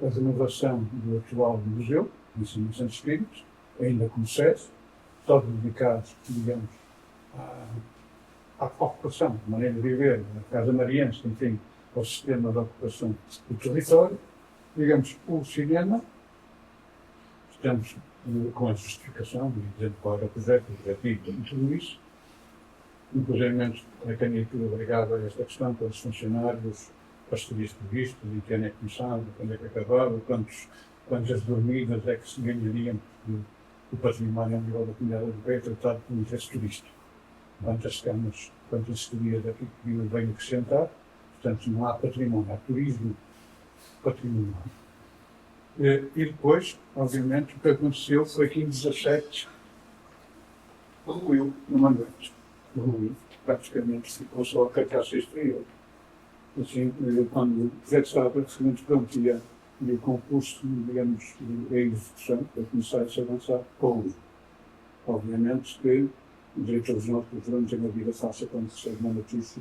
A renovação do atual museu, de Ensino de Santos Espíritos, ainda como sede, todo dedicado, digamos, à ocupação, à maneira de viver, na Casa Mariense, enfim, ao sistema de ocupação do território. Digamos, o cinema, estamos com a justificação, dizendo qual era o projeto, o objetivo e tudo isso. Inclusive, a candidatura obrigada a esta questão, para os funcionários, parcerias previstas, em que ano é que começava, quando é que acabava, quantas dormidas é que se ganhariam, porque o património a nível da comunidade europeia é tratado por interesse turístico. Quantas camas portanto, as teorias aqui que vêm acrescentar. Portanto, não há património, há turismo patrimonial. E depois, obviamente, o que aconteceu foi que em 17 ruiu no Mangueiros. Ruiu, praticamente ficou só a carcaça exterior. Assim, quando o projeto estava praticamente pronto e o concurso, digamos, a execução, para começar a se avançar, houve. Obviamente que os diretores nossos não têm uma vida fácil quando recebem uma notícia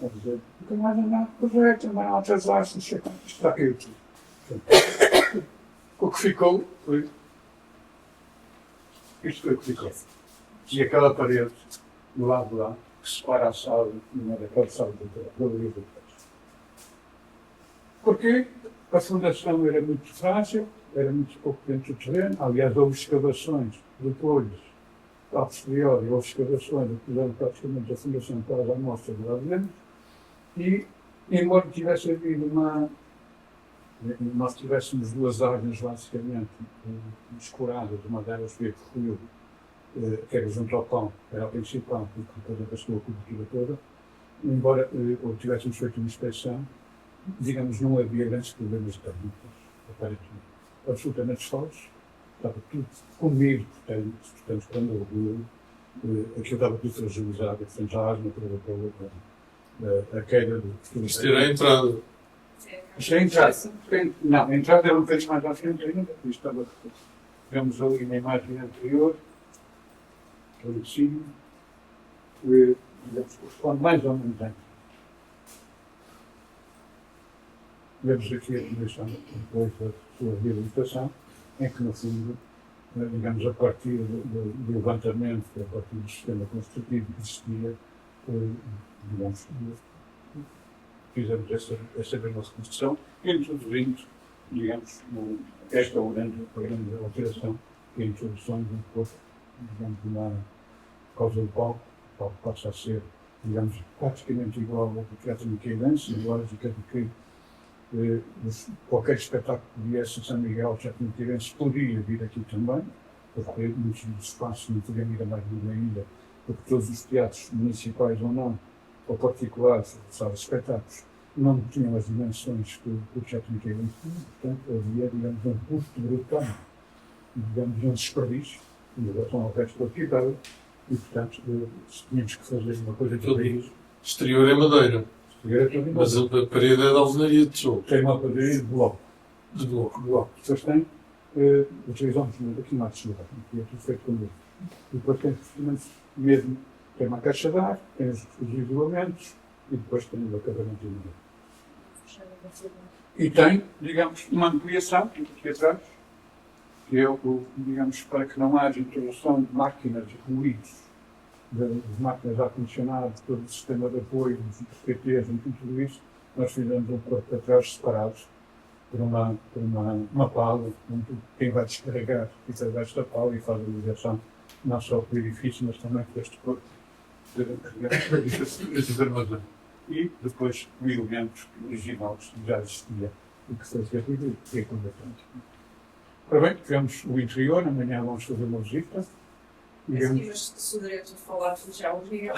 a dizer nunca mais andar de projeto, ainda não atrasar-se, não sei quanto, isto está aqui tudo. O que ficou foi. Isto foi o que ficou. E aquela parede do lado de lá, que separa a sala, uma daquela sala da galeria do texto. Porquê? A fundação era muito frágil, era muito pouco dentro do terreno. Aliás, houve escavações depois, a posteriori, houve escavações que fizeram praticamente a fundação quase à mostra de lá dentro. E, embora tivesse havido nós tivéssemos duas áreas, basicamente, escuradas, uma delas veio que ruiu, que era junto ao pão, era a principal, que representou a cobertura toda. Embora tivéssemos feito uma inspeção, digamos, não havia grandes problemas técnicos, aparentemente. Absolutamente sós, estava tudo comido, portanto, quando houve aquilo estava tudo fragilizado, portanto, a asma provocou a queda do. Isto era a entrada. Isto é a entrada. Não, a entrada era um bocadinho mais à frente ainda, isto estava. Vemos ali na imagem anterior, ali de cima, corresponde mais ou menos antes. Vemos aqui a dimensão depois da sua reabilitação, em que, no fundo, digamos, a partir do levantamento, a partir do sistema construtivo que existia, digamos, fizemos essa mesma reconstrução, introduzindo, digamos, esta grande alteração, que é a introdução de um corpo, digamos, de uma causa do palco. O palco passa a ser, digamos, praticamente igual ao do Teatro Miquelense, embora que qualquer espetáculo que viesse a São Miguel, já que Miquelense, podia vir aqui também, porque muitos dos espaços não podiam ir a mais ninguém ainda, porque todos os teatros municipais ou não, ou particulares, salas de espetáculos, não tinham as dimensões que o Teatro Miquelense tinha, portanto havia, digamos, um custo brutal, digamos, um desperdício em relação ao resto da cidade, e portanto tínhamos que fazer uma coisa de país. Exterior é madeira, mas a parede é de alvenaria de tijolo. Tem uma parede de bloco. De bloco. Bloco. Depois tem, utilizamos aqui uma desculpa, que é tudo feito com isso. E depois tem procedimentos mesmo, tem uma caixa de ar, tem os isolamentos e depois tem o acabamento de madeira. E tem, digamos, uma ampliação aqui atrás, que é digamos, para que não haja introdução de máquinas de ruídos, de máquinas de ar-condicionado, todo o sistema de apoio, dos PTs, e tudo isso, nós fizemos um corpo atrás separados por uma pala, onde quem vai descarregar fica debaixo da pala e faz a ligação não só para o edifício, mas também para este corpo esses armazéns. E depois o elemento original que já existia e que foi feito e é completamente. Ora bem, tivemos o interior, amanhã vamos fazer uma visita. Mas se o diretor falar, tu já ouvi.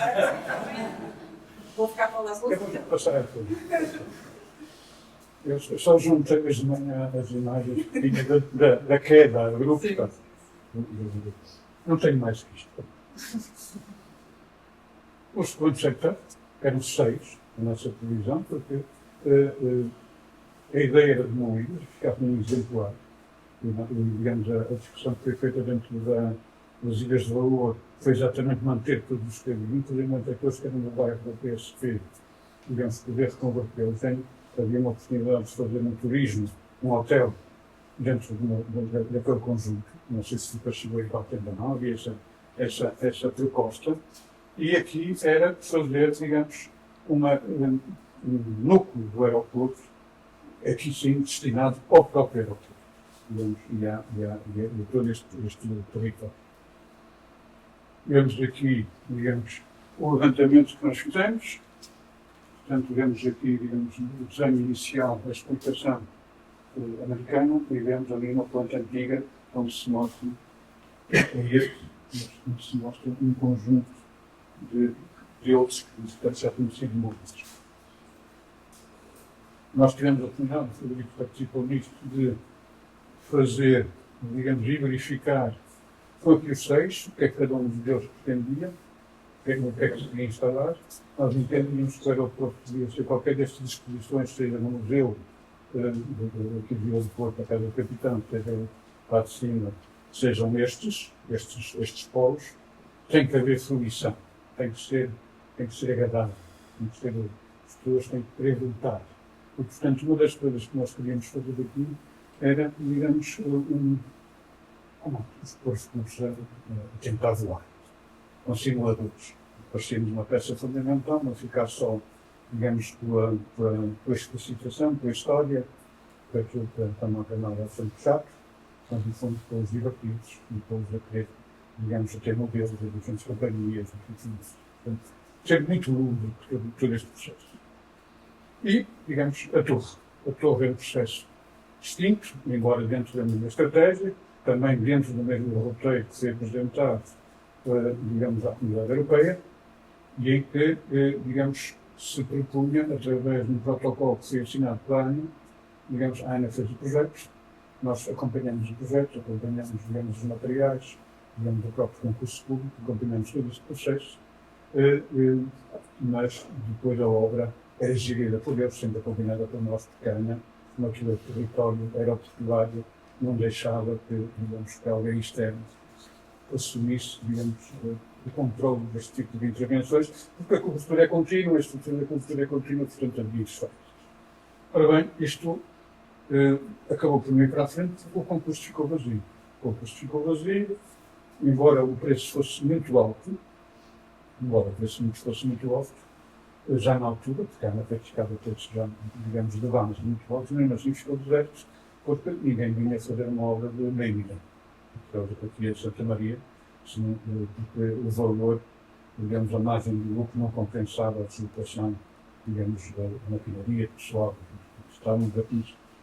Vou ficar a falar Eu vou passar a coisa. Eu só juntei hoje de manhã as imagens que tinha da queda abrupta. Não tenho mais que isto. Os segundos sectores eram 6 na nossa televisão, porque a ideia era demolida, ficar com um exemplar. E, digamos, a discussão que foi feita dentro das Ilhas de Valor foi exatamente manter todos os caminhos, inclusive aqueles que eram no bairro da PSP, digamos, poder reconvertê-los. Havia uma oportunidade de fazer um turismo, um hotel, dentro daquele conjunto. Não sei se depois chegou a ir ainda não, havia essa proposta. E aqui era fazer, digamos, um núcleo do aeroporto, aqui sim destinado ao próprio aeroporto. Digamos, e a todo este território. Vemos aqui, digamos, o levantamento que nós fizemos. Portanto, vemos aqui, digamos, o desenho inicial da explicação americana e vemos ali uma planta antiga onde se mostra um conjunto de de outros que, portanto, já tinham sido mortos. Nós tivemos a oportunidade, o Frederico participou nisto, de fazer, digamos, e verificar foi que os seis, o que é que cada um deles pretendia, o que é que se queria instalar. Nós entendíamos que o aeroporto podia ser qualquer destas exposições, seja no museu, aqui de Vila do Porto, a Casa do Capitão, seja lá de cima, sejam estes polos, tem que haver fruição, tem que ser agradável, tem que ser, as pessoas têm que querer voltar. E, portanto, uma das coisas que nós queríamos fazer aqui era, digamos, os corpos a tentar voar, com simuladores. Parecemos uma peça fundamental, não ficar só, digamos, com a especificação, com a história, com aquilo que a camada foi chato, mas, no fundo, com os divertidos e com os a querer, digamos, a ter modelos, a diferentes companhias, portanto, ser muito lúdico todo este processo. E, digamos, a torre é um processo distinto, embora dentro da mesma estratégia, também dentro do mesmo roteiro que foi apresentado, digamos, à Comunidade Europeia, e em que, digamos, se propunha, através de um protocolo que foi assinado pela ANA, digamos, a ANA fez o projeto, nós acompanhamos o projeto, acompanhamos, digamos, os materiais, digamos, o próprio concurso público, acompanhamos todo este processo, mas depois a obra era gerida por eles, sendo acompanhada por nós, porque a ANA, como aquilo é território aeroportuário, não deixava que, digamos, que alguém externo assumisse, digamos, o controle deste tipo de intervenções, porque a cobertura é contínua, a estrutura da cobertura é contínua, portanto havia desfeitos. Ora bem, isto acabou por ir para a frente, o concurso ficou vazio. O concurso ficou vazio, embora o preço fosse muito alto, já na altura, porque a ANA praticava todos já, digamos, de bandas muito altos, mesmo assim ficou deserto, porque ninguém vinha fazer uma obra de meio milhão. Aqui em Santa Maria, porque o valor, digamos, a margem de lucro não compensava a deslocação, digamos, da maquinaria pessoal. Estávamos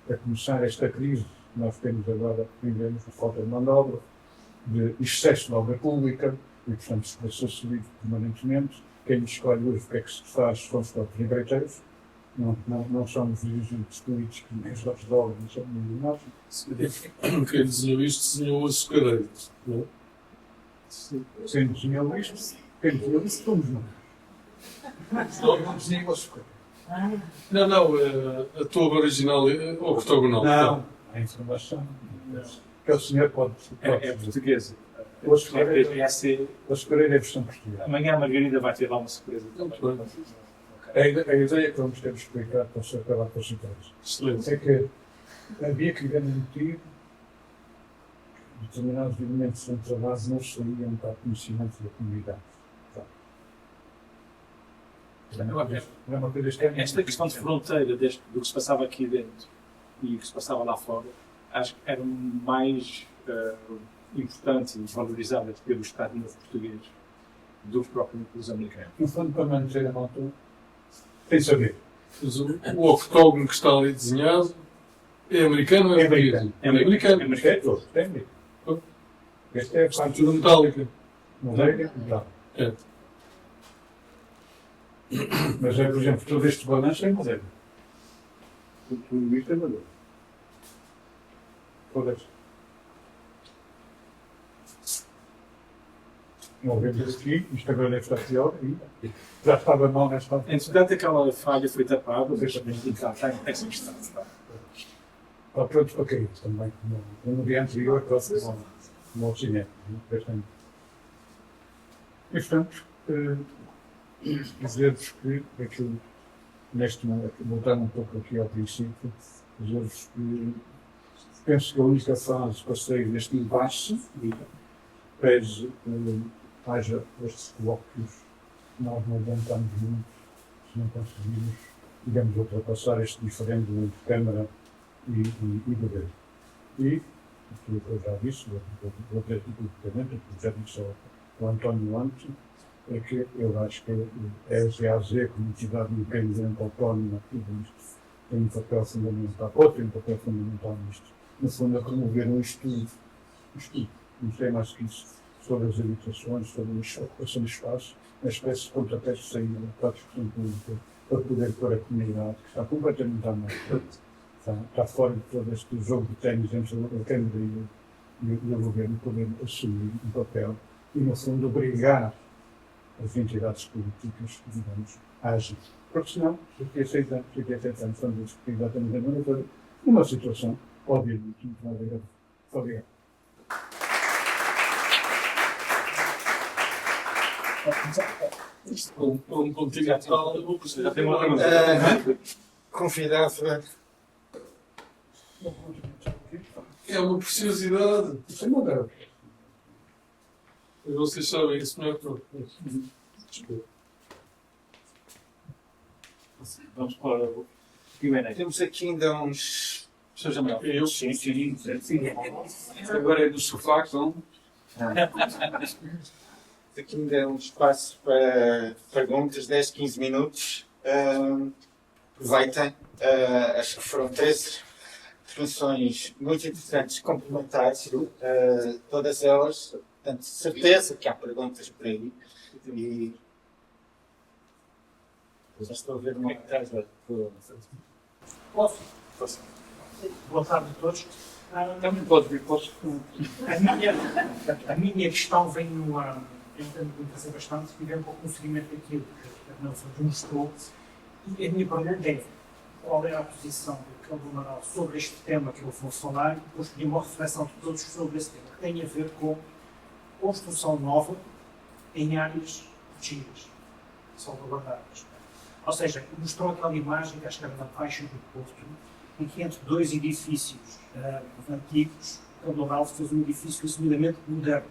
a começar esta crise que nós temos agora, vivemos de falta de mão de obra, de excesso de obra pública, e, portanto, se vai ser subido permanentemente. Quem escolhe hoje o que é que se faz são os próprios empreiteiros, não são os dirigentes políticos, nem os donos de obra, não são nenhum de nós. Quem desenhou isto desenhou o açucareiro. Quem desenhou isto somos nós. Não desenhou o açucareiro. Não, a torre original, octogonal. Não, a informação que o senhor pode... É portuguesa. O açucareiro É assim. é a versão portuguesa. Amanhã a Margarida vai ter lá uma surpresa. A ideia que vamos ter de explicar para se acabar com as ideias Excelente. é que havia que garantir que determinados elementos de trabalho não saíam para o conhecimento da comunidade. É uma coisa externa. Esta questão de fronteira do que se passava aqui dentro e o que se passava lá fora, acho que era mais importante e valorizado pelo Estado Novo Português do que propriamente pelos americanos. No fundo, para manter a malta, tem de saber. Mas o octógono que está ali desenhado é americano ou é americano? É americano. É todo, tem de ver. Esta é a parte Estrutura metálica. madeira e tal. É. Mas é, por exemplo, todo este balanço é madeira. Tudo isto é madeira. Todo este. Não vemos aqui, isto agora deve estar pior e já estava mal nesta altura. Entretanto, aquela falha foi tapada, deixa-me indicar, está em péssimo estado. Está. Está pronto para cair também, no dia anterior, como ao cinema. E, portanto, dizer-vos que aquilo, voltando um pouco aqui ao princípio, dizer-vos que penso que a única fase que eu sei neste impasse, pese haja estes colóquios, nós não aguentamos muito se não conseguimos, digamos, ultrapassar este diferendo entre Câmara e Governo. E, aquilo que eu já disse, vou ter aqui publicamente, porque já disse ao António antes, é que eu acho que a SAZ, como entidade independente autónoma, tudo isto tem um papel fundamental, ou tem um papel fundamental nisto. No fundo, a promover um estudo, não sei mais que isso, sobre as habitações, sobre a ocupação de espaço, uma espécie de pontapé de saída para a discussão pública, para poder pôr a comunidade, que está completamente à marca, está fora de todo este jogo de ténis entre a Câmara e o Governo, poder assumir um papel e, no fundo, obrigar as entidades políticas, digamos, a agir. Porque senão, daqui a 6 anos, daqui a 7 anos, estamos a discutir exatamente a mesma coisa, uma situação, obviamente, muito mais grave. Obrigado. Um continental, já tem uma Convidava. é uma preciosidade. Isso é uma grave. E vocês sabem isso, não é? Pronto. Desculpa. Vamos para o Guimarães. Temos aqui ainda uns. Sr. Jamal. Eu? Sim, sim, sim. Agora é do sofá, então. Aqui ainda um espaço para perguntas, 10, 15 minutos. Aproveitem. Acho que foram 3 intervenções muito interessantes, complementares, todas elas. Portanto, certeza que há perguntas por aí. E já estou a ver uma atrás. Posso? Posso. Boa tarde a todos. Também pode vir, posso. A minha questão vem tentando fazer bastante e vem um pouco no seguimento daquilo que a Nelson mostrou. E a minha pergunta é: qual é a posição do Cabo Amaral sobre este tema que eu vou falar? E depois pedir uma reflexão de todos sobre esse tema, que tem a ver com construção nova em áreas protegidas, salvaguardadas. Ou seja, mostrou aquela imagem que acho que era na Baixa do Porto, em que entre 2 edifícios antigos, o Cabo Amaral fez um edifício assumidamente moderno,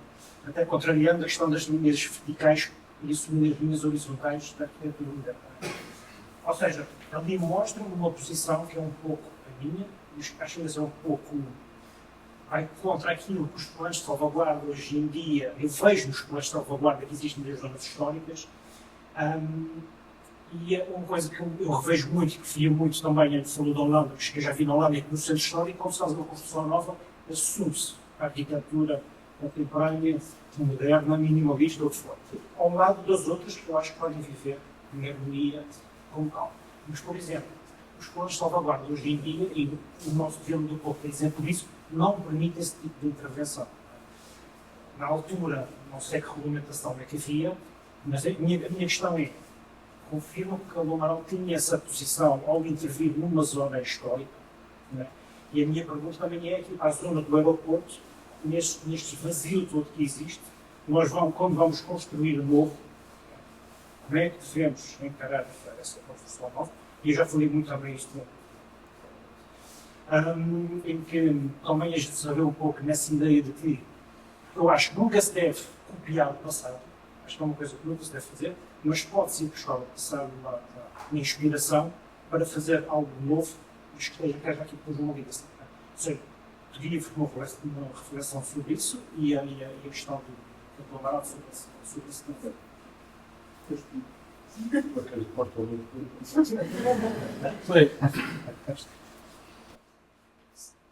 até contrariando a questão das linhas verticais e assumir as linhas horizontais da arquitetura moderna. Ou seja, ali mostra uma posição que é um pouco a minha, mas acho que é um pouco vai contra aquilo que os planos de salvaguarda hoje em dia, eu vejo nos planos de salvaguarda que existem nas zonas históricas, e é uma coisa que eu revejo muito, que via muito também, a falou da Holanda, que eu já vi na Holanda, é que no centro histórico, quando se faz uma construção nova, assume-se a arquitetura contemporânea, moderna, minimalista, ou o que for, ao lado das outras que eu acho que podem viver em harmonia com calma. Mas, por exemplo, os planos de salvaguarda hoje em dia, e o nosso filme do Porto é exemplo disso, não permite esse tipo de intervenção. Na altura, não sei que regulamentação é que havia, mas a minha questão é: confirmo que o Amaral tinha essa posição ao intervir numa zona histórica, né? E a minha pergunta também é aqui para a zona do aeroporto, neste vazio todo que existe, quando vamos construir novo, como é que devemos encarar essa construção nova? E eu já falei muito também isto, em que também a gente saber um pouco nessa ideia de que eu acho que nunca se deve copiar o passado, acho que é uma coisa que nunca se deve fazer, mas pode-se buscar o passado uma inspiração para fazer algo novo, mas que haja aqui depois uma ligação. Ou seja, pedia uma reflexão sobre isso e a questão do Amaral sobre isso também. Bem,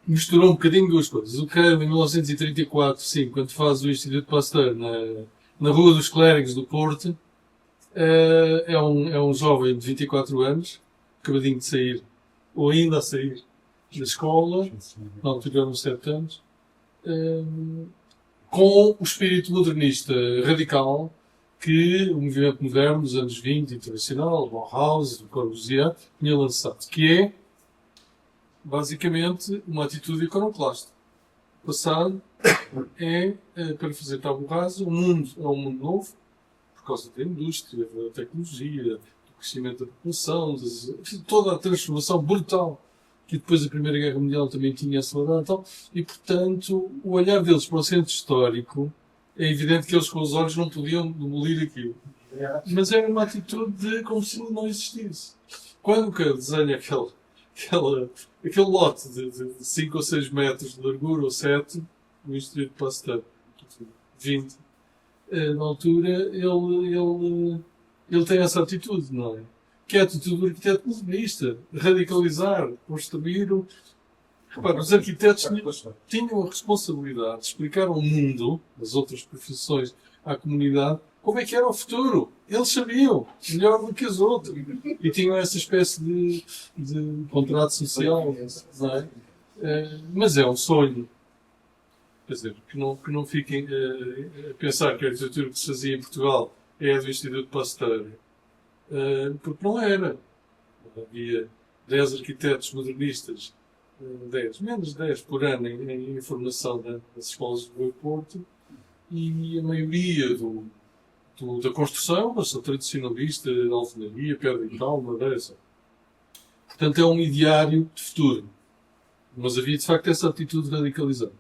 misturou um bocadinho duas coisas. O Cabo, em 1934, sim, quando faz o Instituto Pasteur na Rua dos Clérigos do Porto, é um jovem de 24 anos, acabadinho de sair, ou ainda a sair da escola, na altura eram 7 anos, com o espírito modernista radical que o movimento moderno dos anos 20, internacional, Bauhaus, do Corbusier, tinha lançado, que é, basicamente, uma atitude iconoclasta. O passado é para fazer tábua rasa, o mundo é um mundo novo, por causa da indústria, da tecnologia, do crescimento da população, toda a transformação brutal que depois da Primeira Guerra Mundial também tinha acelerado e tal, e, portanto, o olhar deles para o centro histórico, é evidente que eles com os olhos não podiam demolir aquilo. Mas era uma atitude de como se não existisse. Quando o Cabo desenha aquele lote de 5 ou 6 metros de largura, ou 7, no Instituto Pasteur, 20, na altura, ele tem essa atitude, não é? Que é a atitude do arquiteto modernista. Radicalizar, construir Repara, os arquitetos tinham a responsabilidade de explicar ao mundo, as outras profissões, à comunidade, como é que era o futuro. Eles sabiam, melhor do que os outros. E tinham essa espécie de contrato social, não é? Mas é um sonho. Quer dizer, que não fiquem a pensar que a arquitetura que se fazia em Portugal é a do Instituto Pasteur. Porque não era. Havia 10 arquitetos modernistas, 10, menos 10 por ano em formação das escolas de Lisboa e Porto, e a maioria da construção, bastante tradicionalista, alvenaria, pedra e tal, madeira. Portanto, é um ideário de futuro. Mas havia, de facto, essa atitude radicalizada.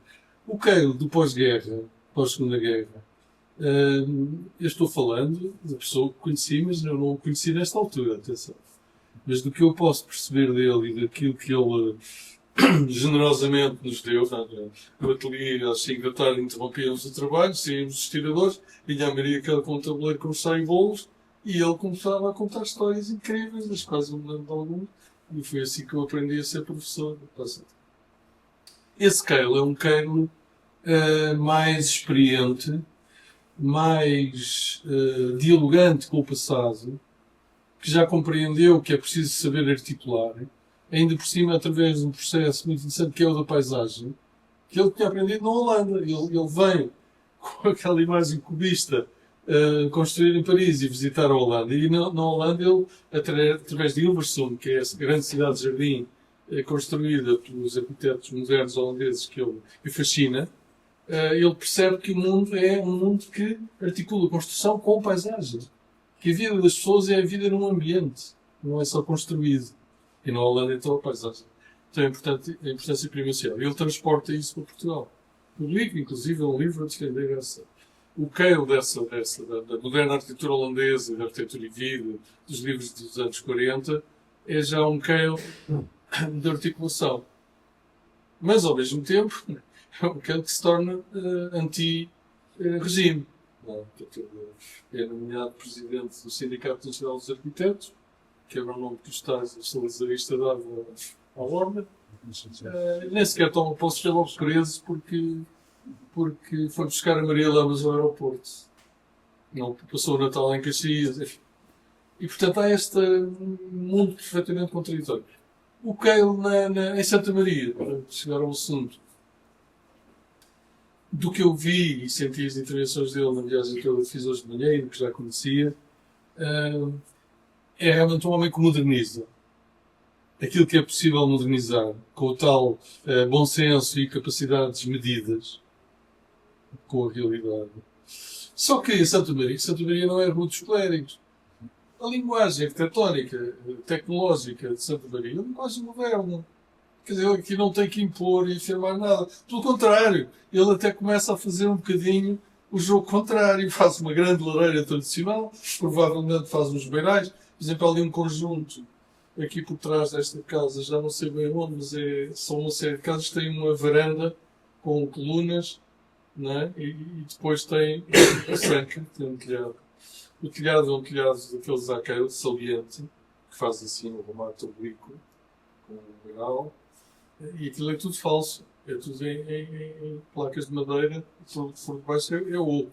O Keil do pós-guerra, pós-segunda guerra, eu estou falando da pessoa que conheci, mas eu não o conheci nesta altura, atenção. Mas do que eu posso perceber dele e daquilo que ele generosamente nos deu, no ateliê às 5 da tarde interrompíamos o trabalho, saíamos dos tiradores, vinha a Maria que era com um tabuleiro com chá e bolos, e ele começava a contar histórias incríveis, das quais eu me lembro de algumas, e foi assim que eu aprendi a ser professor. Esse Keil é um Keil mais experiente, mais dialogante com o passado, que já compreendeu que é preciso saber articular, ainda por cima através de um processo muito interessante que é o da paisagem, que ele tinha aprendido na Holanda. Ele vem com aquela imagem cubista construir em Paris e visitar a Holanda. E na Holanda ele, através de Hilversum, que é essa grande cidade-jardim construída pelos arquitetos modernos holandeses que ele fascina, ele percebe que o mundo é um mundo que articula a construção com a paisagem. Que a vida das pessoas é a vida num ambiente, não é só construído. E na Holanda, então, a paisagem tem a importância primordial. Ele transporta isso para Portugal. Publica, inclusive, um livro a defender o Keil da moderna arquitetura holandesa, da arquitetura e vida, dos livros dos anos 40, é já um Keil de articulação. Mas, ao mesmo tempo, é um Keil que se torna anti-regime. É nomeado presidente do Sindicato Nacional dos Arquitetos, que era o nome que os Tais salazarista dava à ordem. Nem sequer toma posse de logo preso porque foi buscar a Maria Lamas ao aeroporto. Não passou o Natal em Caxias. Enfim. E portanto há este mundo perfeitamente contraditório. O Keil em Santa Maria, para chegar ao assunto, do que eu vi e senti as intervenções dele na viagem que eu fiz hoje de manhã e do que já conhecia, é realmente um homem que moderniza aquilo que é possível modernizar, com o tal bom senso e capacidades medidas com a realidade. Só que Santa Maria não é Rua dos Clérigos. A linguagem arquitetónica, tecnológica de Santa Maria é uma linguagem moderna. Quer dizer, ele aqui não tem que impor e afirmar nada. Pelo contrário, ele até começa a fazer um bocadinho o jogo contrário. Faz uma grande lareira tradicional, provavelmente faz uns beirais. Por exemplo, ali um conjunto, aqui por trás desta casa, já não sei bem onde, mas são uma série de casas que têm uma varanda com colunas, né? E depois tem a cerca, tem um telhado. O telhado é um telhado daqueles Keil, saliente, que faz assim um remate oblíquo, com um beiral. E aquilo é tudo falso. É tudo em placas de madeira, por debaixo é oco.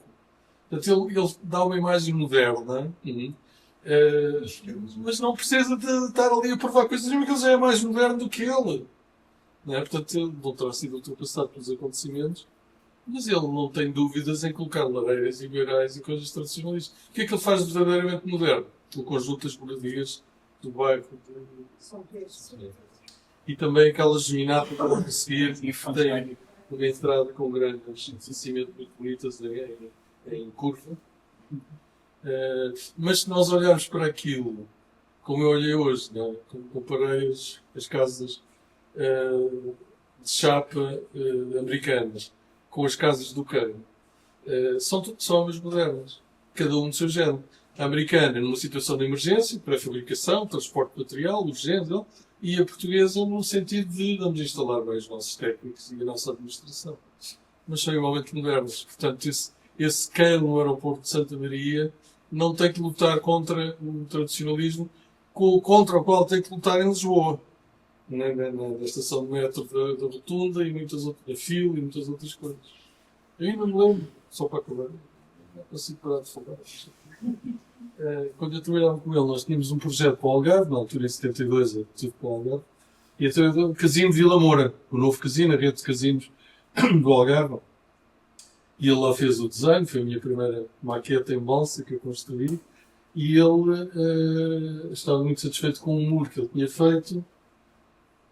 Portanto, ele dá uma imagem moderna, mas não precisa de estar ali a provar coisas, porque ele já é mais moderno do que ele. Não é? Portanto, ele não terá sido ultrapassado pelos acontecimentos, mas ele não tem dúvidas em colocar lareiras e beirais e coisas tradicionais. O que é que ele faz verdadeiramente moderno? O conjunto das moradias do bairro. E também aquela geminata para a seguir, tem uma entrada com grandes de cimento muito bonitas em curva. Mas se nós olharmos para aquilo, como eu olhei hoje, né? Comparei as casas de chapa americanas com as casas do Keil, são obras modernas, cada um do seu género. A americana numa situação de emergência, para a fabricação, transporte de material, urgente, e a portuguesa no sentido de vamos instalar bem os nossos técnicos e a nossa administração. Mas são igualmente modernos. Portanto, esse Keil no aeroporto de Santa Maria não tem que lutar contra o tradicionalismo contra o qual tem que lutar em Lisboa. na estação de metro da Rotunda e muitas outras, da Fio e muitas outras coisas. Eu ainda me lembro, só para acabar, não consigo parar de falar. Quando eu trabalhava com ele, nós tínhamos um projeto para o Algarve, na altura em 72 eu estive para o Algarve, e até o Casino de Vila Moura, o novo casino, a rede de casinos do Algarve. E ele lá fez o desenho, foi a minha primeira maquete em balsa que eu construí, e ele estava muito satisfeito com o muro que ele tinha feito,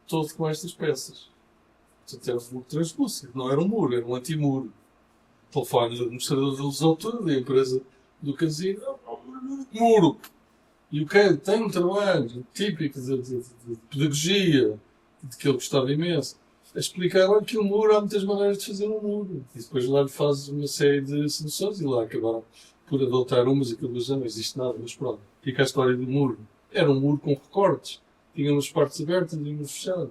todo com estas peças. Portanto, era um muro translúcido, não era um muro, era um anti-muro. O telefone do administrador da Luz Altura, da empresa do casino, muro. E o que tem um trabalho típico de pedagogia, de que ele gostava imenso, a explicar lá que o muro há muitas maneiras de fazer um muro. E depois lá lhe fazes uma série de soluções e lá acabaram por adotar umas e aquilo já não existe nada, mas pronto. Fica a história do muro. Era um muro com recortes. Tinha umas partes abertas e umas fechadas.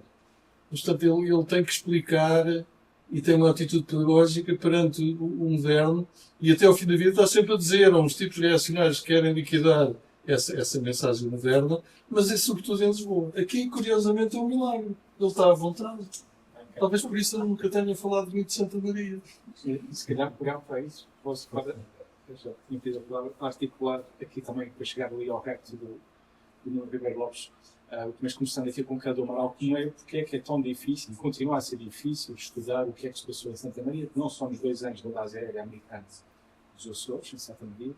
Portanto, ele tem que explicar e tem uma atitude pedagógica perante o moderno e até ao fim da vida está sempre a dizer a uns tipos reacionários que querem liquidar essa mensagem moderna, mas é sobretudo em Lisboa. Aqui, curiosamente, é um milagre. Ele está à vontade. Talvez por isso eu nunca tenha falado muito de Santa Maria. Se calhar pegar para isso, posso articular aqui também para chegar ali ao recto do Nuno Ribeiro Lopes. Mas começando aqui com o Cândido Amaral, como é, porque é que é tão difícil, continua a ser difícil estudar o que é que se passou em Santa Maria, não só nos 2 anos da base aérea americana dos Açores, em Santa Maria,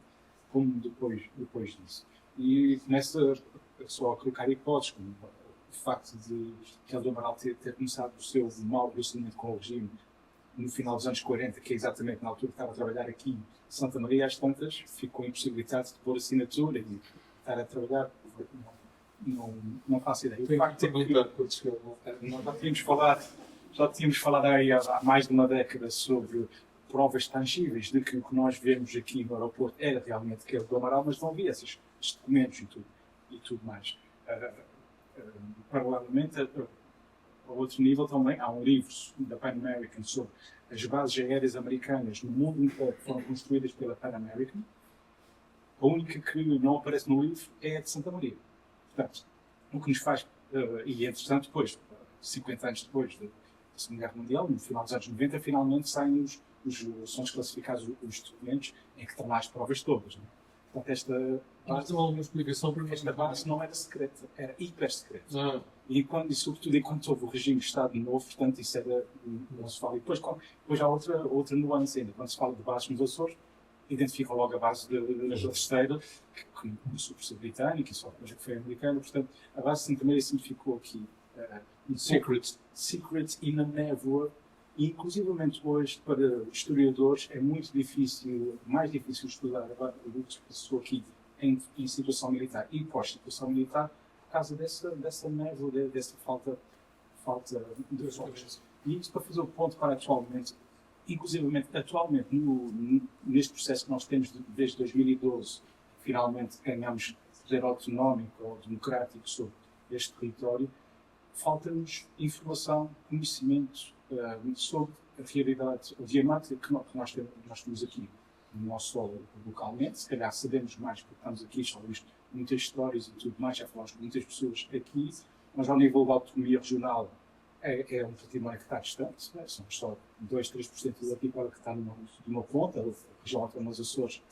como depois disso. E começa só a colocar hipóteses, como o facto de Cândido Amaral ter começado o seu mau relacionamento com o regime no final dos anos 40, que é exatamente na altura que estava a trabalhar aqui em Santa Maria, às tantas, ficou impossibilitado de pôr assinatura e estar a trabalhar. Não faço ideia. Tenho que perguntar quando chegar lá. Nós já tínhamos falado aí há mais de uma década sobre provas tangíveis de que o que nós vemos aqui no aeroporto era realmente Cândido do Amaral, mas não havia esses documentos e tudo mais. Paralelamente, a outro nível também, há um livro da Pan American sobre as bases aéreas americanas no mundo inteiro que foram construídas pela Pan American. A única que não aparece no livro é a de Santa Maria. Portanto, o que nos faz, e entretanto depois, 50 anos depois da Segunda Guerra Mundial, no final dos anos 90, finalmente são desclassificados os documentos em que estão lá as provas todas. Não é? Portanto, esta base não era secreta, era hiper secreta. E sobretudo enquanto houve o regime de Estado Novo, portanto, isso era, não se fala. E depois há outra nuance ainda, quando se fala de bases nos Açores, identificam logo a base da terceira, que começou por ser britânica e só depois que foi americana. Portanto, a base de Santa Maria sempre ficou aqui secret e na névoa. E, inclusivamente hoje, para historiadores, é muito difícil, mais difícil estudar a base que se passou aqui em situação militar e pós-situação militar, por causa dessa névoa, dessa falta de obras. E isto para fazer o ponto para atualmente. Inclusivamente, atualmente, neste processo que nós temos desde 2012, finalmente ganhamos poder autonómico ou democrático sobre este território, falta-nos informação, conhecimento sobre a realidade diamática que nós temos aqui no nosso solo localmente. Se calhar sabemos mais porque estamos aqui, já ouvimos muitas histórias e tudo mais, já falamos com muitas pessoas aqui, mas ao nível da autonomia regional, é um património que está distante, né? São só 2, 3% do arquipélago que está numa ponta, a região autónoma dos Açores,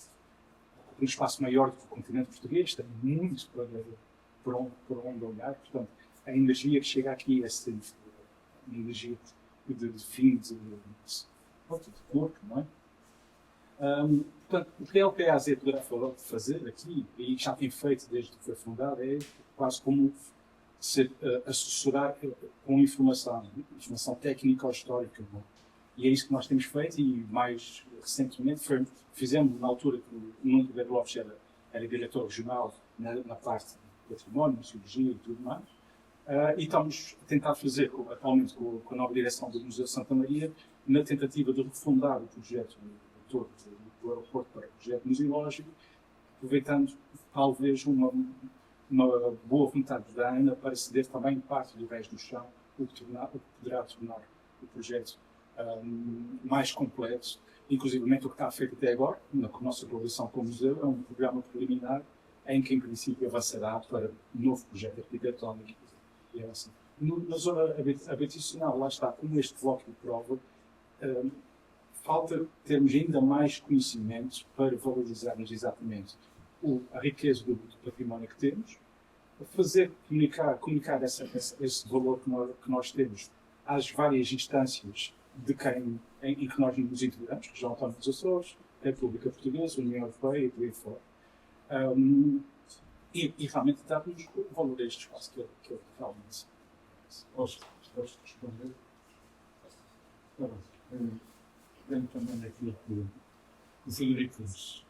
um espaço maior do que o continente português, tem muito para onde olhar, portanto, a energia que chega aqui é sempre uma energia de fim de corpo, não é? Portanto, o que a LPAZ poderá fazer aqui, e já tem feito desde que foi fundada, é quase como assessorar com informação técnica ou histórica. Não? E é isso que nós temos feito e mais recentemente fizemos na altura que o Nuno Ribeiro Lopes era diretor regional na parte de património, museologia e tudo mais. E estamos a tentar fazer atualmente com a nova direção do Museu de Santa Maria na tentativa de refundar o projeto do aeroporto para o projeto museológico, aproveitando talvez uma boa vontade da ANA para ceder também parte do resto do chão, o que poderá tornar o projeto mais completo. Inclusive, o que está feito até agora, na nossa colaboração com o museu, é um programa preliminar em que, em princípio, avançará para um novo projeto arquitetônico. E é assim. Na zona habitacional, lá está, como este bloco de prova, falta termos ainda mais conhecimentos para valorizarmos exatamente a riqueza do património que temos, fazer comunicar esse valor que nós temos às várias instâncias em que nós nos integramos, que já estão nos Açores, a República Portuguesa, a União Europeia e por aí fora. E realmente dar-nos o valor a este espaço que ele realmente. Posso responder? Dentro também daquilo que o Frederico disse.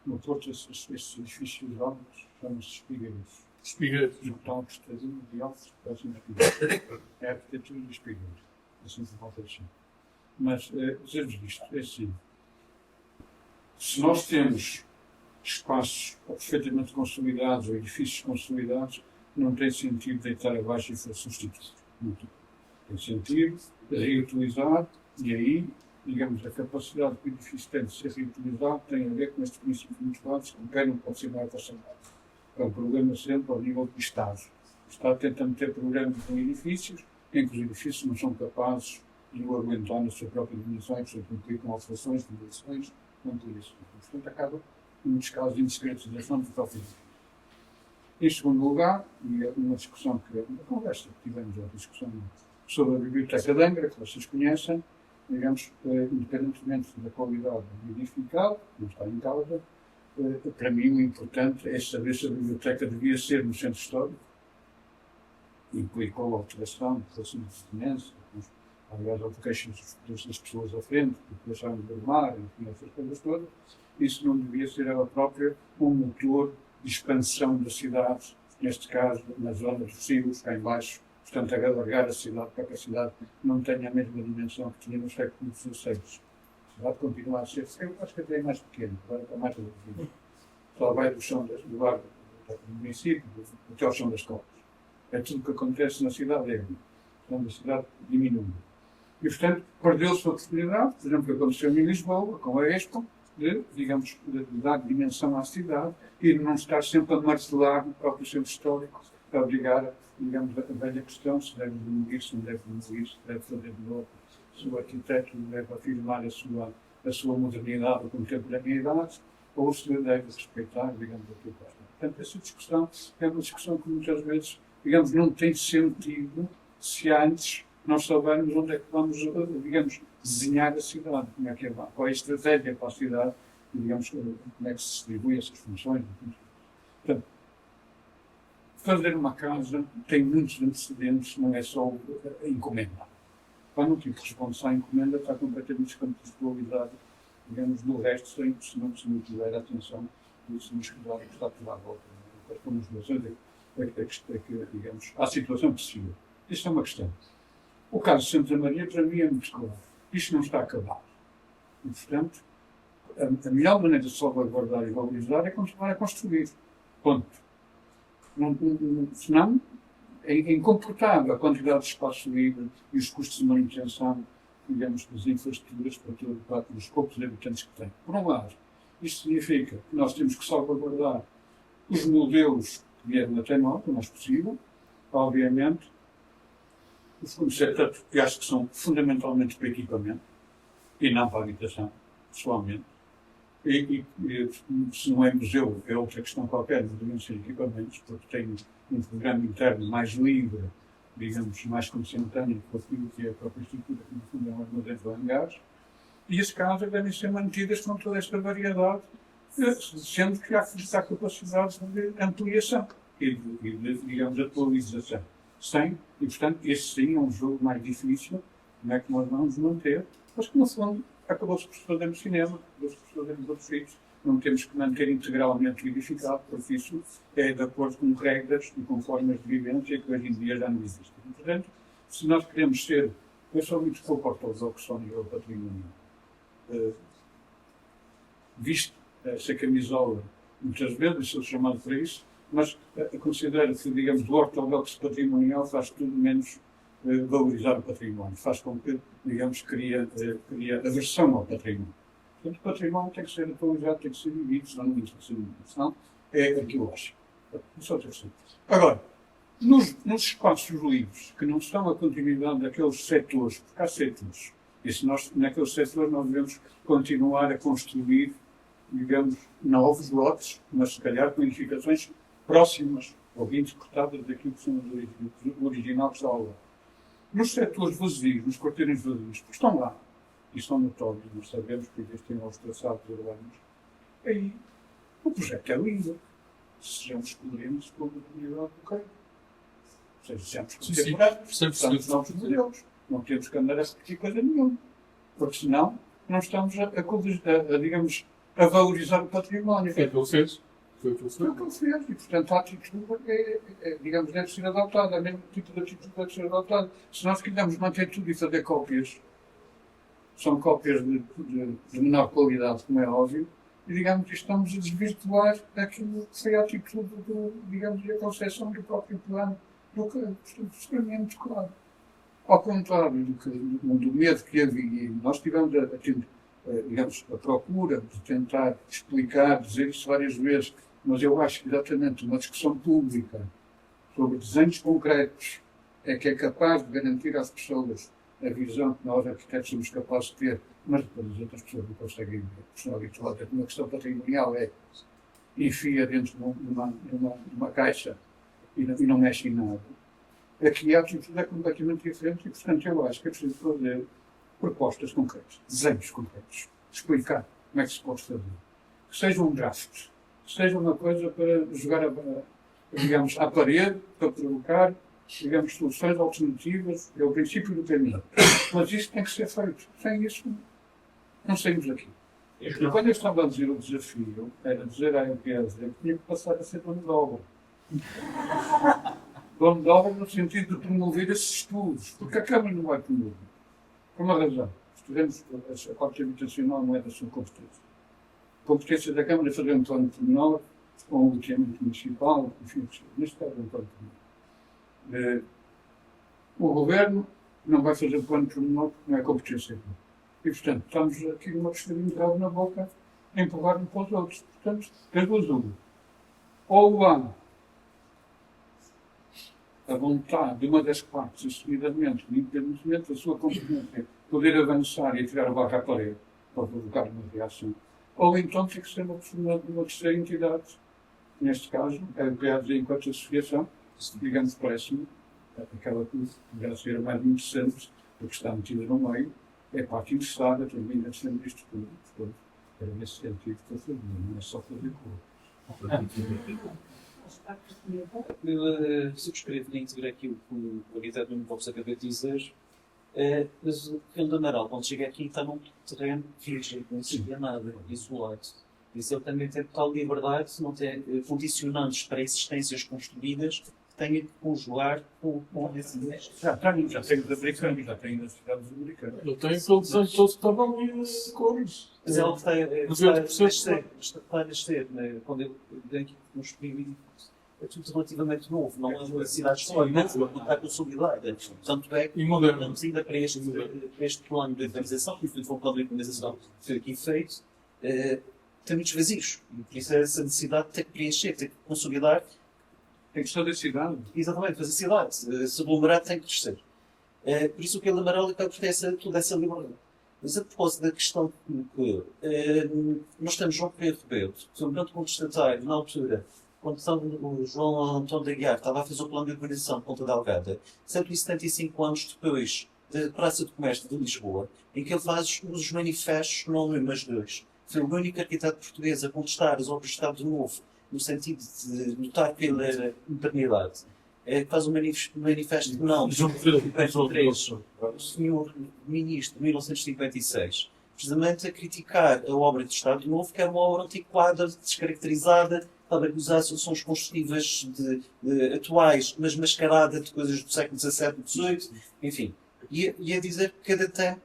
No Porto, estes edifícios altos chamam-se espigeiros. Espigueiros. Não estão prestadinhos de altos, parecem espigeiros. É a arquitetura dos espigeiros. Assim se volta assim. Mas, dizer-vos isto, é assim. Se nós temos espaços perfeitamente consolidados ou edifícios consolidados, não tem sentido deitar abaixo e for substituído. Não tem. Tem sentido reutilizar e aí, digamos, a capacidade que o edifício tem de ser reutilizado tem a ver com estes princípios muito básicos que quem não pode ser mais afastado. É um problema sempre ao nível do Estado. O Estado tenta meter problemas em edifícios em que os edifícios não são capazes de o aguentar na sua própria dimensão e, portanto, implicam alterações, demolições, não tudo isso. Portanto, acaba, em muitos casos, de indiscretização do próprio edifício. Em segundo lugar, e uma discussão uma conversa que tivemos, uma discussão sobre a Biblioteca de Angra, que vocês conhecem, digamos, independentemente da qualidade do edificado, não está em causa, para mim o importante é saber se a biblioteca devia ser no centro histórico, implicou a alteração, de pertinência, aliás, ao queixas das pessoas à frente, que deixaram de armar, enfim, essas coisas todas, isso não devia ser ela própria um motor de expansão da cidade, neste caso, na zona dos Cílios, cá em baixo, portanto, alargar a cidade para que a cidade não tenha a mesma dimensão que tinha no século XVI. A cidade continua a ser, eu acho que até é mais pequena, agora está mais reduzida. Só vai do chão do bar do município até ao chão das escolas. É tudo o que acontece na cidade, portanto, a cidade diminui. E, portanto, perdeu-se a oportunidade, por exemplo, que aconteceu em Lisboa, com a Expo, de dar dimensão à cidade e de não estar sempre a martelar no próprio centro histórico, a obrigar, digamos, a velha questão, se deve demolir, se não deve demolir, se deve fazer de novo, se o arquiteto deve afirmar a sua modernidade ou contemporaneidade, ou se deve respeitar, digamos, aquilo que está. Portanto, essa discussão é uma discussão que muitas vezes, digamos, não tem sentido se antes nós soubermos onde é que vamos, digamos, desenhar a cidade, como é que é, qual é a estratégia para a cidade, digamos, como é que se distribui essas funções. Portanto, fazer uma casa tem muitos antecedentes, não é só a encomenda. Quando o tipo responde só à encomenda, está completamente descontextualizado, digamos, do resto, se não se tiver atenção, e se nos cuidar que está tudo à volta. Como as relações é que, digamos, há a situação possível. Isto é uma questão. O caso de Santa Maria, para mim, é muito claro. Isto não está acabado. E, portanto, a melhor maneira de salvaguardar e valorizar é continuar a construir. Ponto. Senão, é incomportável a quantidade de espaço livre e os custos de manutenção, digamos, das infraestruturas para os poucos habitantes que têm. Por um lado, isto significa que nós temos que salvaguardar os modelos que vieram até nós, o mais possível, obviamente, os conceitos que acho que são fundamentalmente para equipamento e não para a habitação, pessoalmente. E se não é museu, é outra questão qualquer, mas devem ser equipamentos, porque tem um programa interno mais livre, digamos, mais consentâneo com aquilo que é a própria estrutura, que no fundo é um armazém de hangares. E as casas devem ser mantidas com toda esta variedade, sendo que há capacidade de ampliação e de, digamos, atualização. E, portanto, esse sim é um jogo mais difícil, como é que nós vamos manter, mas que, no fundo, acabou-se por se fazer no cinema, acabou-se por se fazer nos outros sítios. Não temos que manter integralmente o edificado, porque isso é de acordo com regras e com formas de vivência que hoje em dia já não existem. E, portanto, se nós queremos ser, eu sou muito pouco ortodoxo ao nível patrimonial, visto essa camisola, muitas vezes sou chamado para isso, mas considero que, digamos, o ortodoxo patrimonial faz tudo menos valorizar o património, faz com que, digamos, cria aversão ao património. Portanto, o património tem que ser atualizado, tem que ser vivido, senão não tem que ser vivido. Senão é aquilo que eu acho. Isso é outra questão. Agora, nos espaços livres, que não estão a continuidade daqueles setores, porque há setores, e se nós, naqueles setores, nós devemos continuar a construir, digamos, novos lotes, mas se calhar com edificações próximas ou interpretadas daquilo que são o original que está ao lado. Nos setores vazios, nos quarteirões vazios, que estão lá, e são notórios, nós sabemos que existem aos traçados urbanos, aí o projeto é lindo. Sejamos coerentes com a comunidade do Cairo. Ou seja, sejamos contemporâneos, estamos novos modelos. Não temos que andar a repetir coisa nenhuma. Porque senão não estamos digamos, a valorizar o património. Foi o que ele fez. Foi o que ele Foi o que ele fez. E, portanto, a atitude digamos, deve ser adotada. É o mesmo tipo de atitude deve ser adotada. Se nós quisermos manter tudo e fazer cópias, são cópias de menor qualidade, como é óbvio, e, digamos, estamos a desvirtuar aquilo que foi a atitude, digamos, e a concepção do próprio plano do que, portanto, extremamente claro. Ao contrário do medo que havia, nós tivemos digamos, a procura de tentar explicar, dizer isso várias vezes, mas eu acho que exatamente uma discussão pública sobre desenhos concretos é que é capaz de garantir às pessoas a visão que nós, arquitetos, somos capazes de ter, mas depois as outras pessoas não conseguem ver. A questão habitual é que uma questão patrimonial enfia dentro de uma caixa e não mexe em nada. Aqui a atitude é completamente diferente e, portanto, eu acho que é preciso fazer propostas concretas, desenhos concretos, explicar como é que se pode fazer. Que seja um draft, que seja uma coisa para jogar, digamos, à parede, para provocar, digamos, soluções alternativas, é o princípio do caminho. Mas isso tem que ser feito. Sem isso, não saímos daqui. E quando eu estava a dizer o desafio, era dizer à empresa que tinha que passar a ser dono de obra. Dono de obra no sentido de promover esses estudos, porque a Câmara não vai promover. Por uma razão. Estudamos a parte habitacional não é da sua competência. A competência da Câmara é fazer um plano pormenor, ou um loteamento municipal, enfim, neste caso é um plano pormenor. O Governo não vai fazer plano pormenor porque não é competência dele. E, portanto, estamos aqui numa pescadinha de rabo na boca a empurrar uns para os outros. Portanto, as duas uma. Ou há a vontade de uma das partes, assumidamente, independentemente da sua competência, poder avançar e tirar a barra à parede para provocar uma reação. Ou então tem que ser uma terceira entidade. Neste caso, a PAD enquanto associação, digamos, parece-me, aquela que poderá ser a mais interessante, porque está metida no meio, é a parte interessada também na questão disto tudo. Portanto, era nesse sentido que eu fazia, não é só fazer cor. Eu gostaria de integrar aqui o que o arquiteto Nuno Lopes acabou de dizer, mas o Rio de Amaral, quando chega aqui, está num terreno virgem, não existia nada, isolado. Por isso ele também tem total liberdade, não tem condicionantes para existências construídas, que tenha que conjugar com esse mesmo. Já tem os americanos, já tem as cidades americanas. Ele tem aquele desenho todo que estava ali de cores. Mas ela está a nascer, né? Quando eu tenho que construir, é tudo relativamente novo, não é uma cidade histórica, está consolidada. Portanto, é que estamos ainda para este plano de urbanização, que foi um plano de urbanização que foi aqui feito, tem muitos vazios. E por isso essa necessidade tem que preencher, tem que consolidar. Tem que ser a cidade. Exatamente, mas a cidade, se aglomerar, tem que crescer. Por isso o que ele amarelo acaba por ter toda essa liberdade. Mas a propósito da questão que nós temos João Pedro Rebelo, que foi um grande contestatário na altura, quando o João Antônio da Guiar estava a fazer o plano de urbanização de Ponta Delgada, 175 anos depois da Praça do Comércio de Lisboa, em que ele faz os manifestos, não um, mas dois. Foi o único arquiteto português a contestar as obras de Estado Novo, no sentido de lutar pela modernidade. Faz um manifesto, não, de 1953, o senhor ministro, de 1956, precisamente a criticar a obra de Estado Novo, que era uma obra antiquada, descaracterizada, talvez usar soluções construtivas atuais, mas mascarada de coisas do século XVII, XVIII, enfim. E a dizer que cada tempo,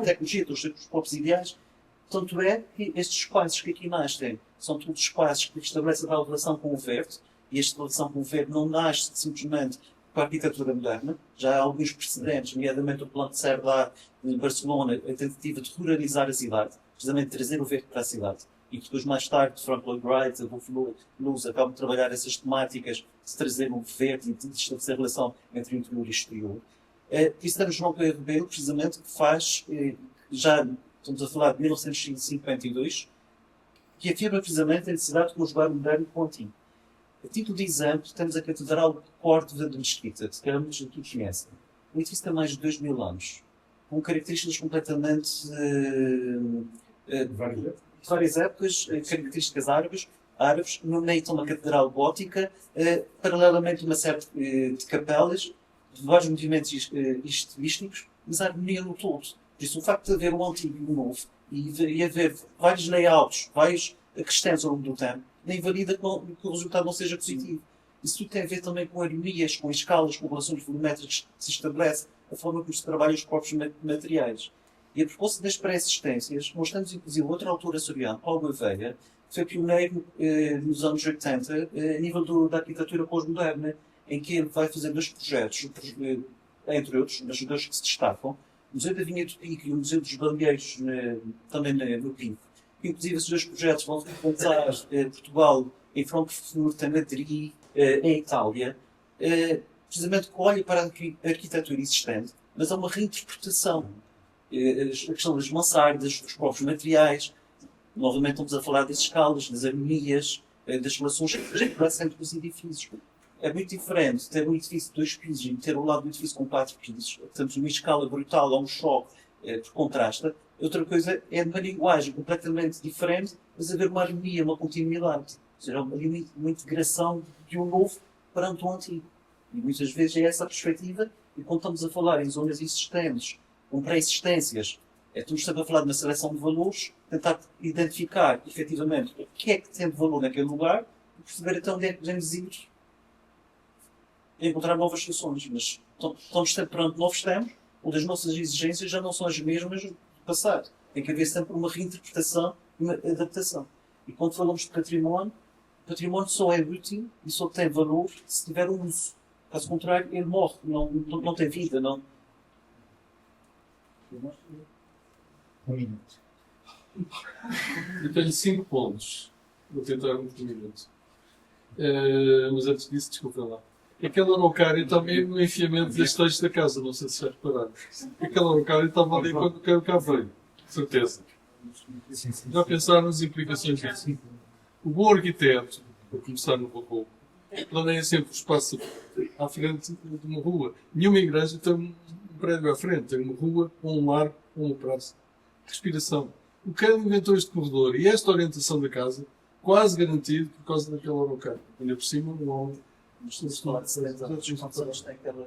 a tecnologia tem os seus próprios ideais. Tanto é que estes espaços que aqui nascem são todos espaços que estabelecem a relação com o verde, e esta relação com o verde não nasce simplesmente com a arquitetura moderna. Já há alguns precedentes, nomeadamente o plano de Cerdá de Barcelona, a tentativa de ruralizar a cidade, precisamente trazer o verde para a cidade. e que depois mais tarde Frank Lloyd Wright, a Wolf Luz acabam de trabalhar essas temáticas de trazer um verde e de estabelecer a relação entre o interior e o exterior. Isso temos João Pedro Rebelo, precisamente, que faz, já estamos a falar de 1952, que afirma precisamente a necessidade de conjugar o moderno com o antigo. A título de exemplo, temos a Catedral de Córdoba de Mesquita, que se calhar muitos aqui conhecem. O edifício tem mais de 2000 anos, com características completamente de várias épocas, características árabes. No meio tem uma catedral gótica, paralelamente uma série de capelas, de vários movimentos estilísticos, mas a harmonia no todo. Por isso, o facto de haver o antigo e o novo, e haver vários layouts, vários crescentes ao longo do tempo, nem invalida que o resultado não seja positivo. Isso tudo tem a ver também com harmonias, com escalas, com relações volumétricas que se estabelece, a forma como se trabalham os próprios materiais. E a propósito das pré-existências, nós temos inclusive outro autor açoriano, Paulo Gouveia, que foi pioneiro nos anos 80, a nível da arquitetura pós-moderna, em que ele vai fazer dois projetos, entre outros, mas dois que se destacam, o Museu da Vinha do Pico e o Museu dos Baleeiros, também no Pico. Inclusive, esses dois projetos vão representar Portugal em Frankfurt, em Madrid, em Itália, precisamente que olha para a arquitetura existente, mas é uma reinterpretação. A questão das mansardas, dos próprios materiais, novamente estamos a falar das escalas, das harmonias, das relações entre os edifícios. É muito diferente ter um edifício de 2 pisos e ter ao lado um edifício com 4 pisos. Temos uma escala brutal, há um choque por contraste. Outra coisa é uma linguagem completamente diferente, mas haver uma harmonia, uma continuidade. Ou seja, uma integração de um novo perante o antigo. E muitas vezes é essa a perspectiva, e quando estamos a falar em zonas existentes, com pré-existências, estamos sempre a falar de uma seleção de valores, tentar identificar, efetivamente, o que é que tem de valor naquele lugar, e perceber até onde é que podemos ir e encontrar novas soluções. Mas estamos sempre perante novos tempos, onde as nossas exigências já não são as mesmas do passado. Tem que haver sempre uma reinterpretação e uma adaptação. E quando falamos de património, o património só é útil e só tem valor se tiver um uso. Caso contrário, ele morre, não tem vida. Não. Um minuto. Eu tenho 5 pontos. Vou tentar um minuto. Mas antes disso, desculpa lá. Aquela araucária está mesmo no enfiamento das esteios da casa, não sei se já repararam. Aquela araucária estava ali quando o carro cá veio, certeza. Já pensaram nas implicações disso? O bom arquiteto, para começar no barroco, planeia sempre o espaço à frente de uma rua. Nenhuma igreja tem um prédio à frente, tem uma rua, ou um lar, ou uma praça. Respiração. O cara inventou este corredor e esta orientação da casa, quase garantido por causa daquela araucária. Ainda por cima, não. Os fantasmas têm aquela.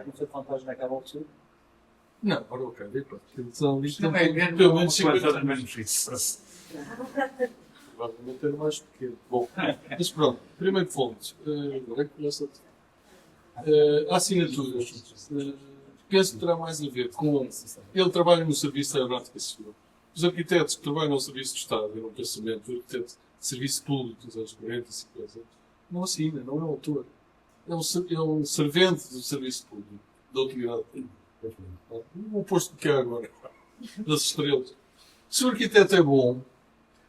Não foi fantasma naquela altura? Não, araucária, pá. São ali Não é grande, pelo menos 50 todas benefícios. provavelmente era mais pequeno. Bom, mas pronto, primeiro ponto. Agora é que começa a assinatura. Penso que terá mais a ver com. Ele trabalha no Serviço da Aeronáutica Civil. Os arquitetos que trabalham no Serviço de Estado e no pensamento do arquiteto de serviço público dos anos 40 e 50 não assina, não é autor. É um servente do serviço público, da utilidade pública. O oposto do que há agora, das estrelas. Se o arquiteto é bom,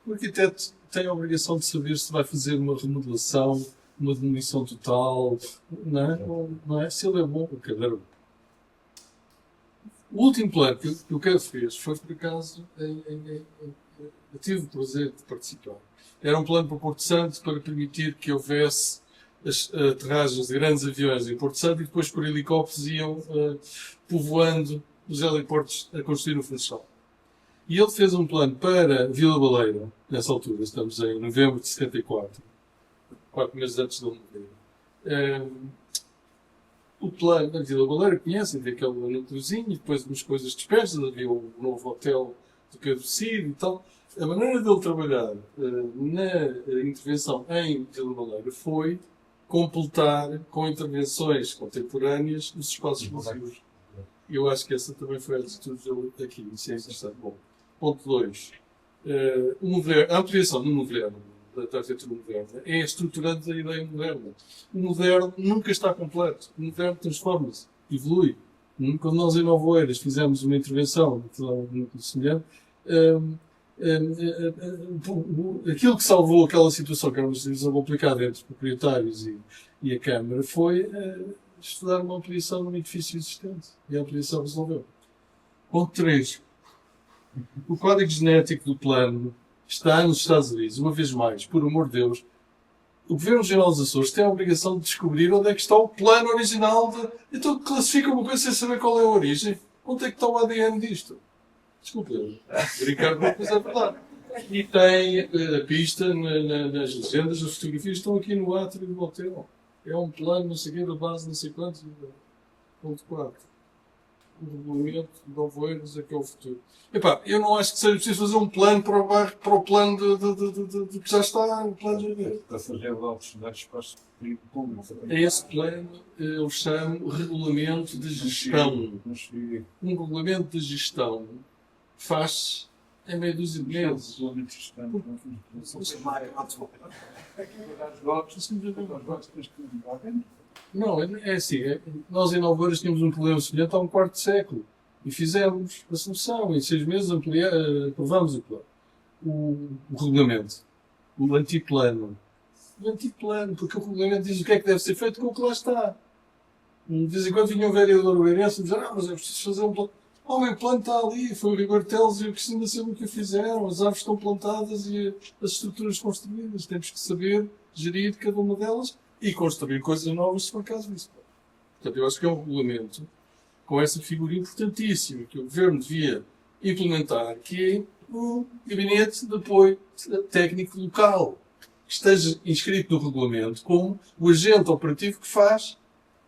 o arquiteto tem a obrigação de saber se vai fazer uma remodelação, uma demolição total, não é? Se ele é bom, o cadeiro. O último plano que o Quero fez foi, por acaso, eu tive o prazer de participar. Era um plano para Porto Santo para permitir que houvesse as aterragens de grandes aviões em Porto Santo e depois por helicópteros iam povoando os heliportos a construir no Funchal. E ele fez um plano para Vila Baleira, nessa altura, estamos em novembro de 74, 4 meses antes de ele morrer. O plano da Vila Baleira, conhecem, tem aquele núcleozinho e depois umas coisas dispersas, havia um novo hotel do Pedro Cid e tal. A maneira dele trabalhar na intervenção em Vila Baleira foi completar com intervenções contemporâneas os espaços vazios. Eu acho que essa também foi a atitude dele aqui, isso é interessante. Bom, ponto 2. A ampliação do moderno, da arquitetura moderna, é estruturante da ideia moderna. O moderno nunca está completo. O moderno transforma-se, evolui. Quando nós em Nova Oeiras fizemos uma intervenção muito semelhante, Aquilo que salvou aquela situação, que era uma situação complicada entre os proprietários e a Câmara, foi estudar uma ampliação num edifício existente. E a ampliação resolveu. Ponto 3. O código genético do plano está nos Estados Unidos, uma vez mais, por amor de Deus. O Governo Regional dos Açores tem a obrigação de descobrir onde é que está o plano original. Então classifica uma coisa sem saber qual é a origem. Onde é que está o ADN disto? Desculpe, brincar com uma coisa é verdade. E tem a pista nas legendas, as fotografias estão aqui no átrio do hotel. É um plano, não sei o quê, da base, não sei quantos, ponto 4. O regulamento de Ovoeiros é que é o futuro. Epá, eu não acho que seja preciso fazer um plano para o bairro, para o plano de que já está, o plano de Está a fazer oportunidades para o público. é esse plano, eu chamo regulamento de gestão. Um regulamento de gestão faz em meia dúzia de meses. Não, é assim, nós em Nova Oeiras tínhamos um problema semelhante há um quarto de século e fizemos a solução. Em 6 meses aprovámos o regulamento, o antiplano. O antiplano, porque o regulamento diz o que é que deve ser feito com o que lá está. De vez em quando vinha um vereador oeirense e dizia, mas é preciso fazer um plano. O meu plano está ali, foi o Rigor Teles e o Cristina da Silva que o fizeram. As árvores estão plantadas e as estruturas construídas. Temos que saber gerir cada uma delas e construir coisas novas se for caso disso. Portanto, eu acho que é um regulamento com essa figura importantíssima que o Governo devia implementar, que é um gabinete de apoio técnico local, que esteja inscrito no regulamento como o agente operativo que faz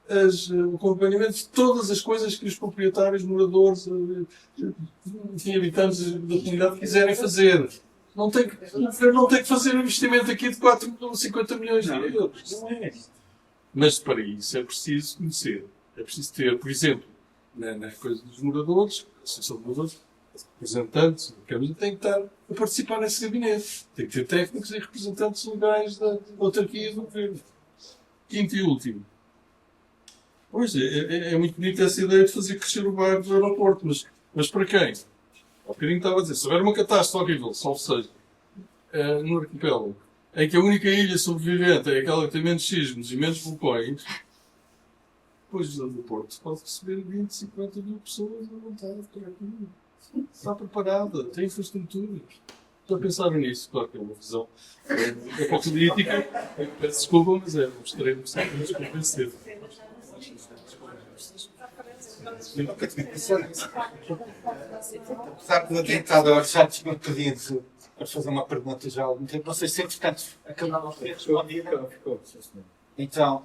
o acompanhamento de todas as coisas que os proprietários, moradores, enfim, habitantes da comunidade quiserem fazer. O Governo não tem que fazer um investimento aqui de 50 milhões de euros. Não é. Mas para isso é preciso conhecer. É preciso ter, por exemplo, na coisa dos moradores, a Associação de Moradores, representantes, tem que estar a participar nesse gabinete. Tem que ter técnicos e representantes legais da autarquia do Governo. Quinto e último. Pois, é muito bonita essa ideia de fazer crescer o bairro do aeroporto, mas para quem? Há bocadinho estava a dizer, se houver uma catástrofe horrível, salvo seja, no arquipélago, em que a única ilha sobrevivente é aquela que tem menos sismos e menos vulcões, depois o aeroporto pode receber 20, 50 mil pessoas à vontade para aquilo. Está preparada, tem infraestruturas. Já pensaram nisso? Claro que é uma visão pouco política, peço desculpa, mas é um extremo sempre nos convencer. Apesar do adiantador já tinha pedido para fazer uma pergunta já há algum tempo, não sei se entretanto acabaram de responder. Então,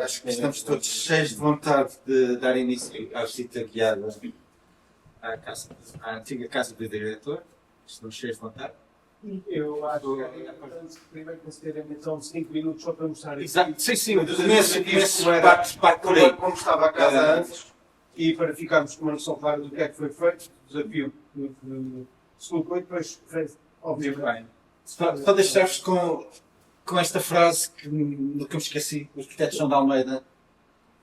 acho que estamos todos cheios de vontade de dar início à visita guiada à antiga casa do diretor. Estamos cheios de vontade. Eu acho que é importante primeiro concederem então 5 minutos só para mostrar Exato, sim, isso parte por aí. como estava a casa antes e para ficarmos com uma noção clara do que é que foi feito, o desafio que se colocou e depois, obviamente. Só deixar-vos com esta frase que nunca me esqueci, o arquiteto João de Almeida,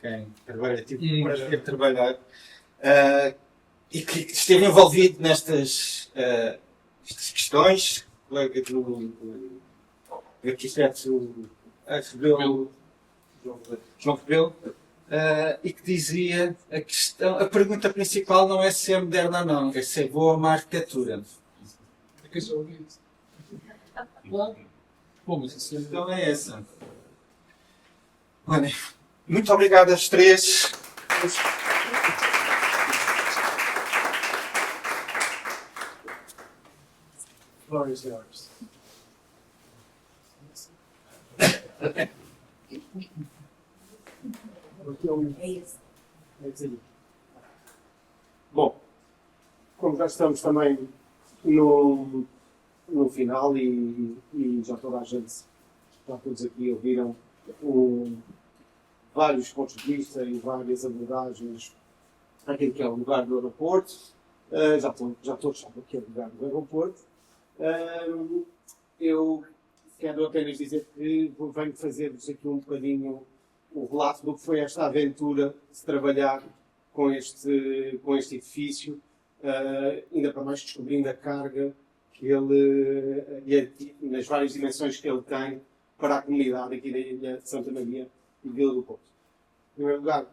quem trabalha, tive o prazer de trabalhar, e que esteve envolvido nestas questões, colega do arquiteto João Rebelo, e que dizia a pergunta principal não é se é moderna ou não, é se é boa ou má arquitetura. É que eu só ouvi isso. Claro. Bom, mas isso Então é essa. Olha, muito obrigado às três. Floor is yours. Bom, como já estamos também no final e já toda a gente, já todos aqui ouviram vários pontos de vista e várias abordagens àquilo que é o lugar do aeroporto. Já todos sabem o que é o lugar do aeroporto. Eu quero apenas dizer que venho fazer-vos aqui um bocadinho o relato do que foi esta aventura de trabalhar com este edifício, ainda para mais descobrindo a carga que ele, e nas várias dimensões que ele tem para a comunidade aqui da Ilha de Santa Maria e Vila do Porto. Em primeiro lugar,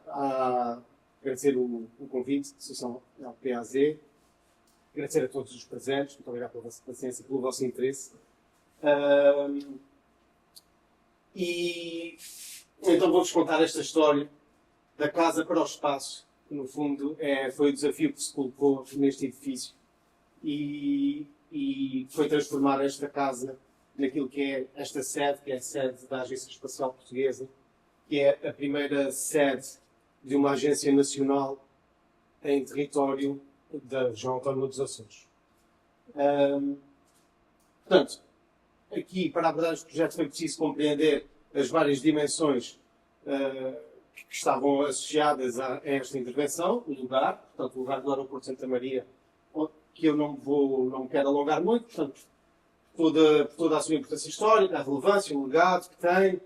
agradecer o convite da Associação LPAZ, agradecer a todos os presentes, muito obrigado pela vossa paciência e pelo vosso interesse. E então vou-vos contar esta história da casa para o espaço, que no fundo foi o desafio que se colocou neste edifício e foi transformar esta casa naquilo que é esta sede, que é a sede da Agência Espacial Portuguesa, que é a primeira sede de uma agência nacional em território da região autónoma dos Açores. Portanto, aqui, para abordar este projeto, foi preciso compreender as várias dimensões que estavam associadas a esta intervenção, o lugar, portanto, o lugar do aeroporto de Santa Maria, que eu não me quero alongar muito, portanto, toda a sua importância histórica, a relevância, o legado que tem,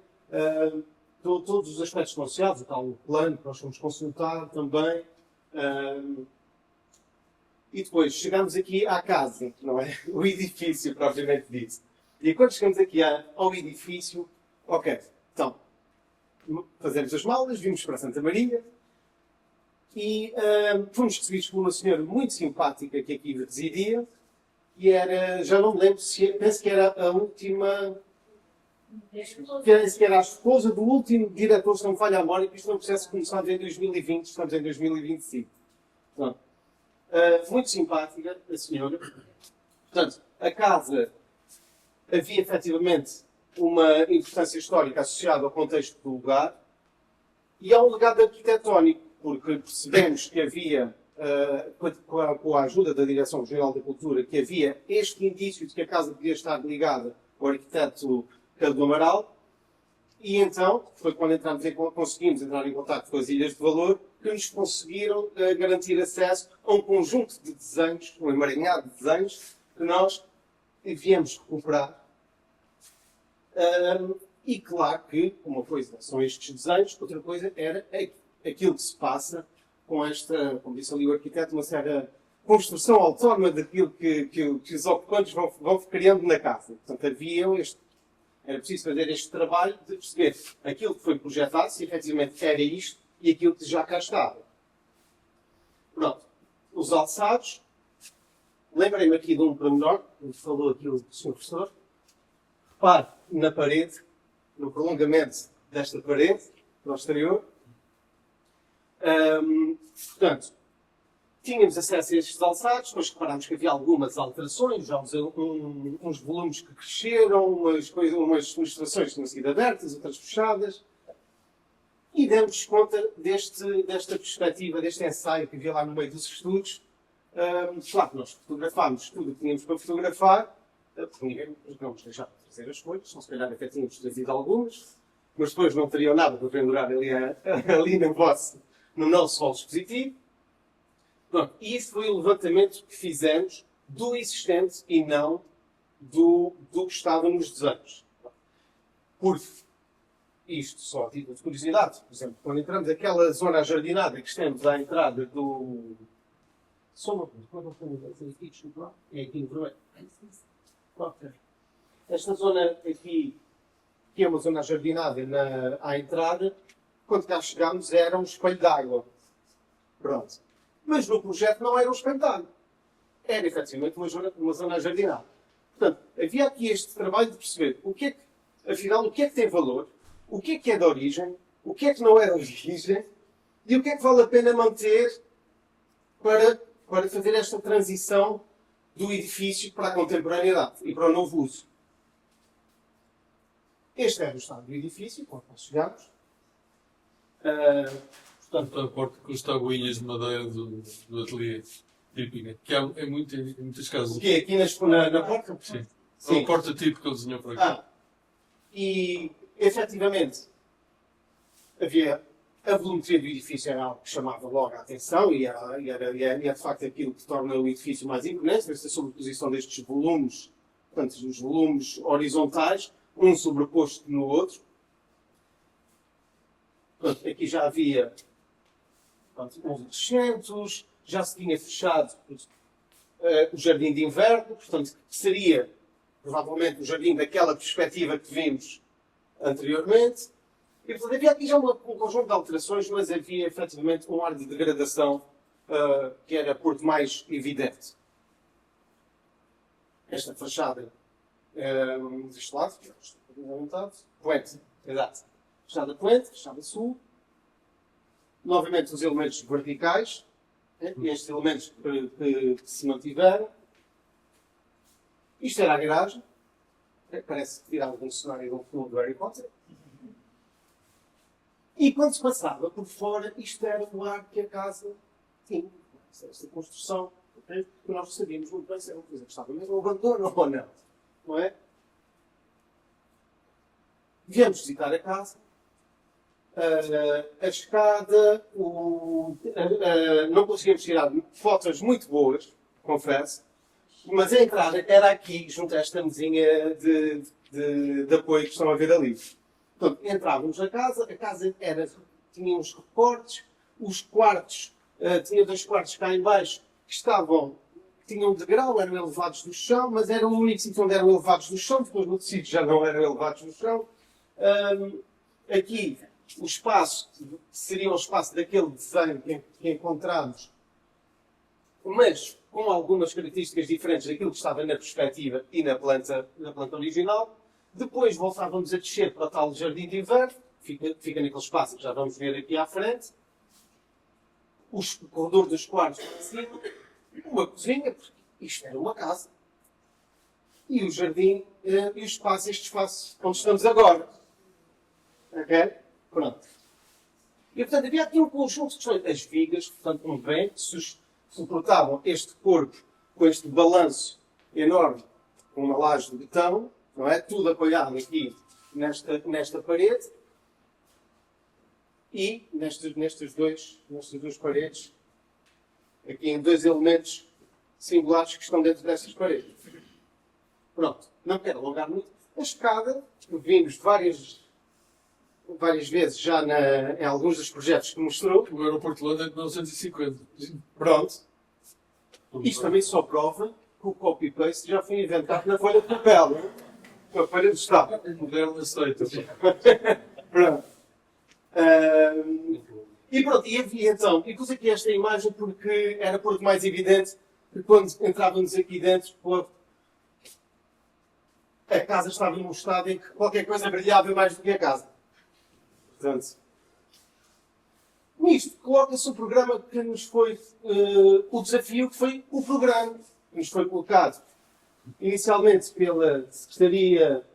todos os aspectos associados, o tal plano que nós fomos consultar também. E depois chegamos aqui à casa, não é? O edifício propriamente dito. E quando chegamos aqui ao edifício, ok, então, fazemos as malas, vimos para Santa Maria e fomos recebidos por uma senhora muito simpática que aqui residia e era, já não me lembro, penso que era a última, penso que era a esposa do último diretor, se não me falha a memória, que isto é um processo começado em 2020, estamos em 2025. Pronto. Muito simpática, a senhora. Portanto, a casa havia efetivamente uma importância histórica associada ao contexto do lugar e há um legado arquitetónico, porque percebemos que havia, com a ajuda da Direção-Geral da Cultura, que havia este indício de que a casa podia estar ligada ao arquiteto Carlos do Amaral, e então, foi quando conseguimos entrar em contato com as Ilhas de Valor, que nos conseguiram garantir acesso a um conjunto de desenhos, um emaranhado de desenhos, que nós viemos recuperar. E claro que uma coisa são estes desenhos, outra coisa era aquilo que se passa com esta, como disse ali o arquiteto, uma certa construção autónoma daquilo que os ocupantes vão criando na casa. Portanto, era preciso fazer este trabalho de perceber aquilo que foi projetado, se efetivamente era isto, e aquilo que já cá estava. Pronto. Os alçados. Lembrem-me aqui de um pormenor, que falou aqui o Sr. Professor. Repare na parede, no prolongamento desta parede, para o exterior. Portanto, tínhamos acesso a estes alçados, depois reparámos que havia algumas alterações, já uns volumes que cresceram, umas situações que tinham sido abertas, outras fechadas. E demos conta desta perspectiva, deste ensaio que havia lá no meio dos estudos. Claro que nós fotografámos tudo o que tínhamos para fotografar, porque ninguém não nos deixava trazer as coisas, só se calhar até tínhamos trazido algumas, mas depois não teriam nada para pendurar ali no nosso rol expositivo. Pronto, e isso foi o levantamento que fizemos do existente e não do que estava nos desenhos. Porque isto só a título de curiosidade. Por exemplo, quando entramos naquela zona ajardinada que estamos à entrada do... É aqui no vermelho. Ok. Esta zona aqui, que é uma zona ajardinada à entrada, quando cá chegámos era um espelho de água. Pronto. Mas no projeto não era um espelho de água. Era efetivamente uma zona ajardinada. Portanto, havia aqui este trabalho de perceber afinal, o que é que tem valor, o que é de origem, o que é que não é de origem e o que é que vale a pena manter para fazer esta transição do edifício para a contemporaneidade e para o novo uso. Este era o estado do edifício, quando nós chegamos. Portanto, a porta com as tabuinhas de madeira do ateliê típica, que em muitas casas. O quê? Aqui na porta? Sim. Sim. É uma porta típica que ele desenhou para aqui. E, efetivamente, havia a volumetria do edifício era algo que chamava logo a atenção e era de facto aquilo que torna o edifício mais imponente, esta sobreposição destes volumes, portanto, os volumes horizontais, um sobreposto no outro. Portanto, aqui já havia uns assentos, já se tinha fechado o jardim de inverno, portanto, que seria provavelmente o jardim daquela perspectiva que vimos anteriormente. E, portanto, havia aqui já um conjunto de alterações, mas havia efetivamente um ar de degradação que era por demais evidente. Esta fachada deste lado, que é poente, exato. Fachada poente, fachada sul. Novamente os elementos verticais, estes elementos que se mantiveram. Isto era a garagem. Parece que tirava de um cenário de um filme do Harry Potter. E quando se passava por fora, isto era o ar que a casa tinha. Esta construção, que nós sabíamos muito bem se era uma coisa que estava mesmo abandono ou não. Não é? Viemos visitar a casa. A escada, não conseguimos tirar fotos muito boas, confesso, mas a entrada era aqui, junto a esta mesinha de apoio que estão a ver ali. Portanto, entrávamos na casa, a casa tinha uns recortes, os quartos, tinha 2 quartos cá em baixo que tinham um degrau, eram elevados do chão, mas era o único sítio onde eram elevados do chão, depois no sítio já não eram elevados do chão. Aqui, o espaço seria o espaço daquele desenho que encontramos, mas com algumas características diferentes daquilo que estava na perspectiva e na planta original. Depois voltávamos a descer para o tal jardim de inverno, fica naquele espaço que já vamos ver aqui à frente. O corredor dos quartos para cima, uma cozinha, porque isto era uma casa. E o jardim e o espaço, este espaço onde estamos agora. Ok? Pronto. E, portanto, havia aqui um conjunto de questões. As vigas, portanto, como bem, suportavam este corpo com este balanço enorme, com uma laje de betão, não é? Tudo apoiado aqui nesta parede. E nestas duas paredes, aqui em 2 elementos singulares que estão dentro destas paredes. Pronto. Não quero alongar muito. A escada, vimos várias vezes já em alguns dos projetos que mostrou. O aeroporto de Londres é de 1950. Pronto. Isto também só prova que o copy-paste já foi inventado na folha de papel. Na folha de Estado. Moderno aceita. Pronto. E pronto, e havia então, e pus aqui esta imagem porque era por mais evidente que quando entrávamos aqui dentro, a casa estava num estado em que qualquer coisa brilhava mais do que a casa. Portanto, nisto coloca-se o programa que nos foi, o desafio que foi o programa que nos foi colocado inicialmente pela Secretaria,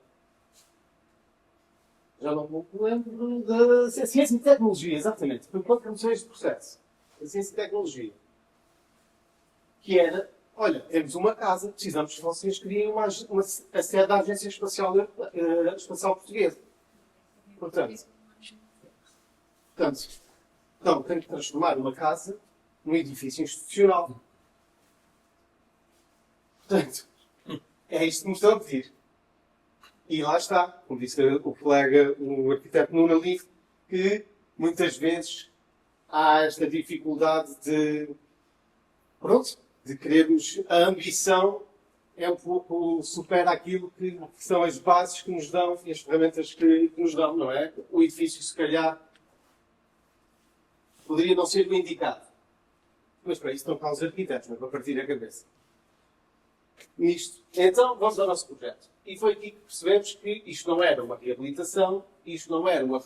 já não me lembro, da Ciência e Tecnologia, exatamente, foi quando começou este processo, da Ciência e Tecnologia, que era, olha, temos uma casa, precisamos que vocês criem a sede da Agência Espacial Portuguesa. Portanto, então, tem que transformar uma casa num edifício institucional. Portanto, é isto que me estão a pedir. E lá está, como disse o colega, o arquiteto Nuno ali, que muitas vezes há esta dificuldade de querermos. A ambição é um pouco, supera aquilo que são as bases que nos dão e as ferramentas que nos dão, não é? O edifício, se calhar, poderia não ser o indicado. Mas para isso estão cá os arquitetos, não é? Para partir a cabeça. Nisto. Então, vamos ao nosso projeto. E foi aqui que percebemos que isto não era uma reabilitação, isto não era uma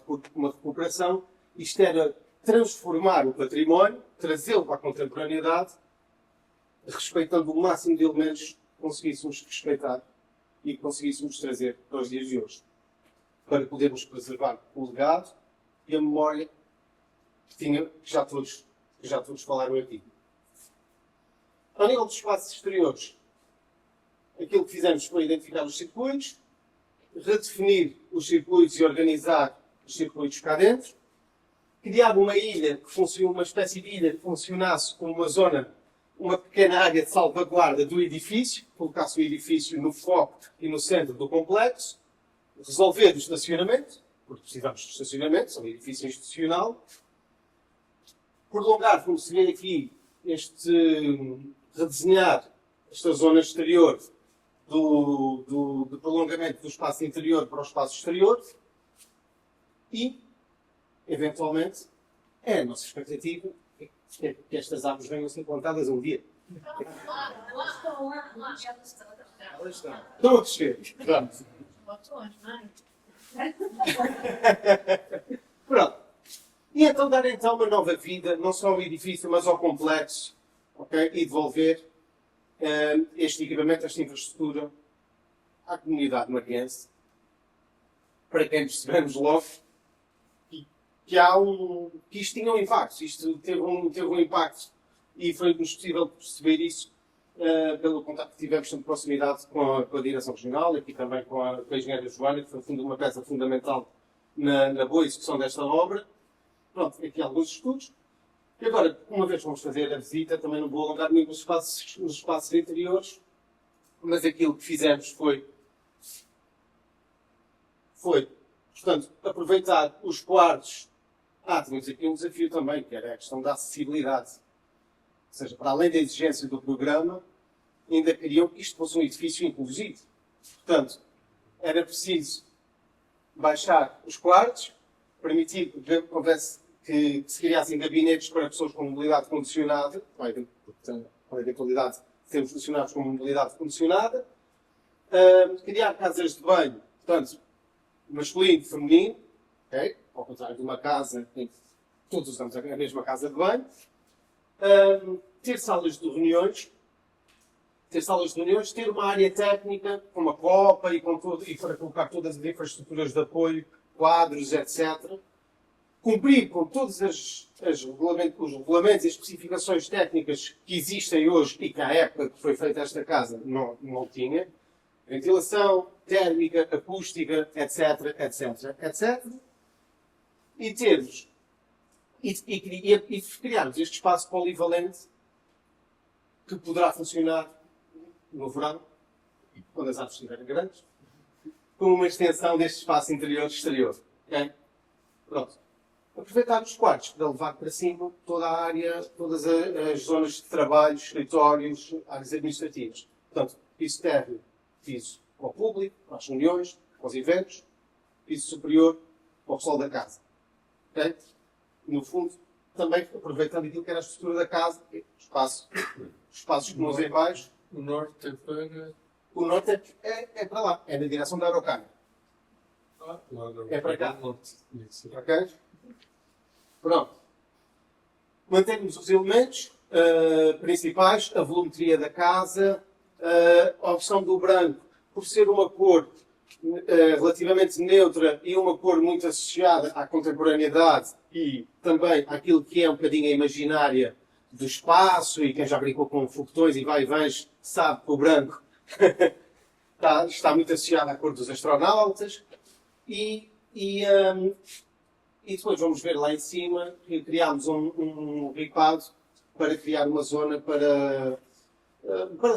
recuperação, isto era transformar o património, trazê-lo para a contemporaneidade, respeitando o máximo de elementos que conseguíssemos respeitar e que conseguíssemos trazer para os dias de hoje. Para podermos preservar o legado e a memória que já todos falaram aqui. Ao nível dos espaços exteriores, aquilo que fizemos foi identificar os circuitos, redefinir os circuitos e organizar os circuitos cá dentro, criar uma ilha, uma espécie de ilha que funcionasse como uma zona, uma pequena área de salvaguarda do edifício, colocasse o edifício no foco e no centro do complexo, resolver o estacionamento, porque precisamos de estacionamento, é um edifício institucional, prolongar, como se vê aqui, redesenhar esta zona exterior do prolongamento do espaço interior para o espaço exterior e, eventualmente, é a nossa expectativa que estas árvores venham a ser plantadas um dia. Lá estão, lá já estão. Elas estão a crescer. Pronto. Pronto. E então dar então uma nova vida, não só ao edifício, mas ao complexo, ok? E devolver este equipamento, esta infraestrutura à comunidade mariense, para quem percebemos logo que isto tinha um impacto, isto teve um impacto e foi-nos possível perceber isso pelo contato que tivemos de proximidade com a direção regional, aqui também com a engenheira Joana, que foi uma peça fundamental na boa execução desta obra. Pronto, aqui alguns estudos. E agora, uma vez vamos fazer a visita, também não vou alongar muito nos espaços interiores, mas aquilo que fizemos foi, portanto, aproveitar os quartos. Tínhamos aqui um desafio também, que era a questão da acessibilidade. Ou seja, para além da exigência do programa, ainda queriam que isto fosse um edifício inclusivo. Portanto, era preciso baixar os quartos, permitir que se criassem gabinetes para pessoas com mobilidade condicionada, com a eventualidade de sermos funcionários com mobilidade condicionada, criar casas de banho, portanto, masculino e feminino, okay? Ao contrário de uma casa em que todos usamos a mesma casa de banho, ter salas de reuniões, ter uma área técnica, com uma copa e para colocar todas as infraestruturas de apoio, quadros, etc. Cumprir com todos os regulamentos e especificações técnicas que existem hoje e que à época que foi feita esta casa não tinha. Ventilação, térmica, acústica, etc, etc, etc. E termos e criarmos este espaço polivalente que poderá funcionar no verão, quando as árvores estiverem grandes, como uma extensão deste espaço interior e exterior. Okay? Pronto. Aproveitar os quartos para levar para cima toda a área, todas as zonas de trabalho, escritórios, áreas administrativas. Portanto, piso térreo, piso para o público, para as reuniões, para os eventos, piso superior para o pessoal da casa. Okay? No fundo, também aproveitando aquilo que era a estrutura da casa, espaços comuns em baixo. O norte é para... O norte é para lá, é na direção da Araucária. É para cá. Ok? Pronto. Mantemos os elementos principais, a volumetria da casa, a opção do branco, por ser uma cor relativamente neutra e uma cor muito associada à contemporaneidade e também àquilo que é um bocadinho a imaginária do espaço, e quem já brincou com foguetões e vai e vens sabe que o branco está muito associado à cor dos astronautas. E depois vamos ver lá em cima que criámos um ripado para criar uma zona para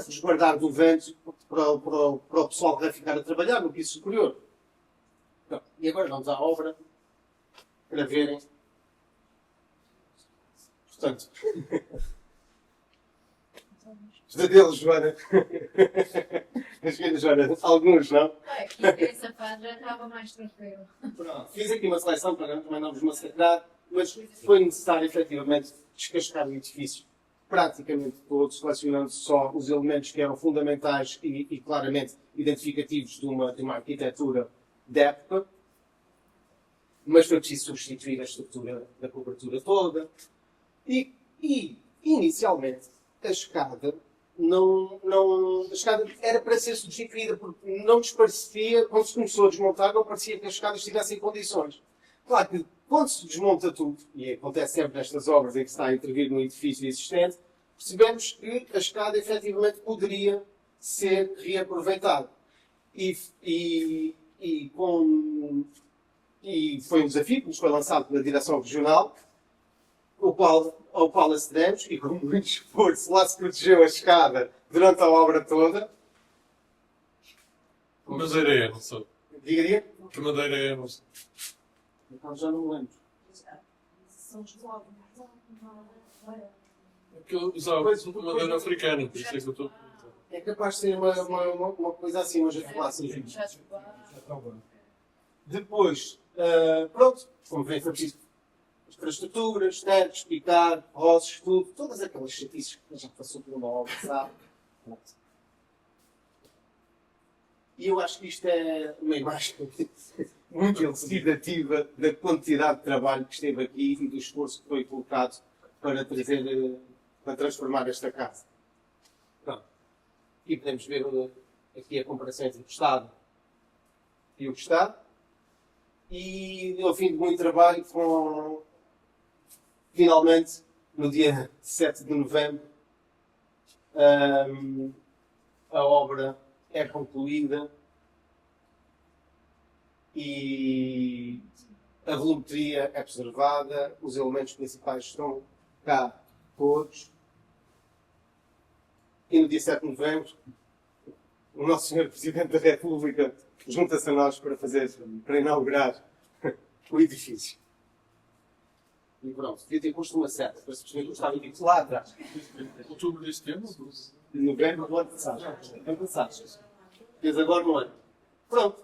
resguardar do vento para o pessoal que vai ficar a trabalhar no piso superior. Então, e agora vamos à obra para verem. Portanto, pesadelos, Joana. Joana, alguns não. Aqui essa fase já estava mais tranquilo. Pronto, fiz aqui uma seleção para também não vos massacrar, mas foi necessário efetivamente descascar o edifício praticamente todo, selecionando só os elementos que eram fundamentais e claramente identificativos de uma arquitetura de época. Mas foi preciso substituir a estrutura da cobertura toda. E inicialmente, a escada era para ser substituída, porque não nos parecia, quando se começou a desmontar, não parecia que as escadas estivessem em condições. Claro que quando se desmonta tudo, e acontece sempre nestas obras em que se está a intervir no edifício existente, percebemos que a escada efetivamente poderia ser reaproveitada. E foi um desafio que nos foi lançado pela direção regional, ao qual acedemos, e com muito esforço lá se protegeu a escada durante a obra toda. Que madeira é, não sei. Diga. Que madeira é, não sei. Então já não me lembro. São os blocos. É que eu usava madeira africana, por isso é que eu estou a perguntar. É capaz de ser uma coisa assim, mas a falar assim. Já estava. Depois, pronto, como vem, foi preciso infraestruturas, tetos, picar, roças, tudo, todas aquelas chatices que a gente passou por uma obra, sabe? Pronto. E eu acho que isto é uma imagem muito elucidativa da quantidade de trabalho que esteve aqui e do esforço que foi colocado para trazer, para transformar esta casa. Pronto. E podemos ver aqui a comparação entre o Estado e o que está. E ao fim de muito trabalho, finalmente, no dia 7 de novembro, a obra é concluída e a volumetria é preservada, os elementos principais estão cá todos. E no dia 7 de novembro, o nosso Sr. Presidente da República junta-se a nós para inaugurar o edifício. E pronto, devia ter posto uma seta para se perceber que eu estava aqui lá atrás. Outubro deste ano? De novembro do ano passado. Ano passado. Fez agora no ano. Pronto.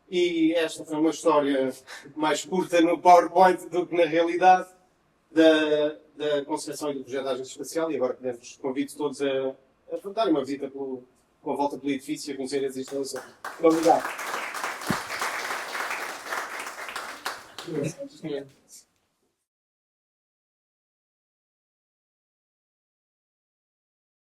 E esta foi uma história mais curta no PowerPoint do que na realidade da concepção e do projeto da Agência Espacial. E agora podemos convido todos a darem uma visita com a volta pelo edifício e a conhecer as instalações. Muito obrigado.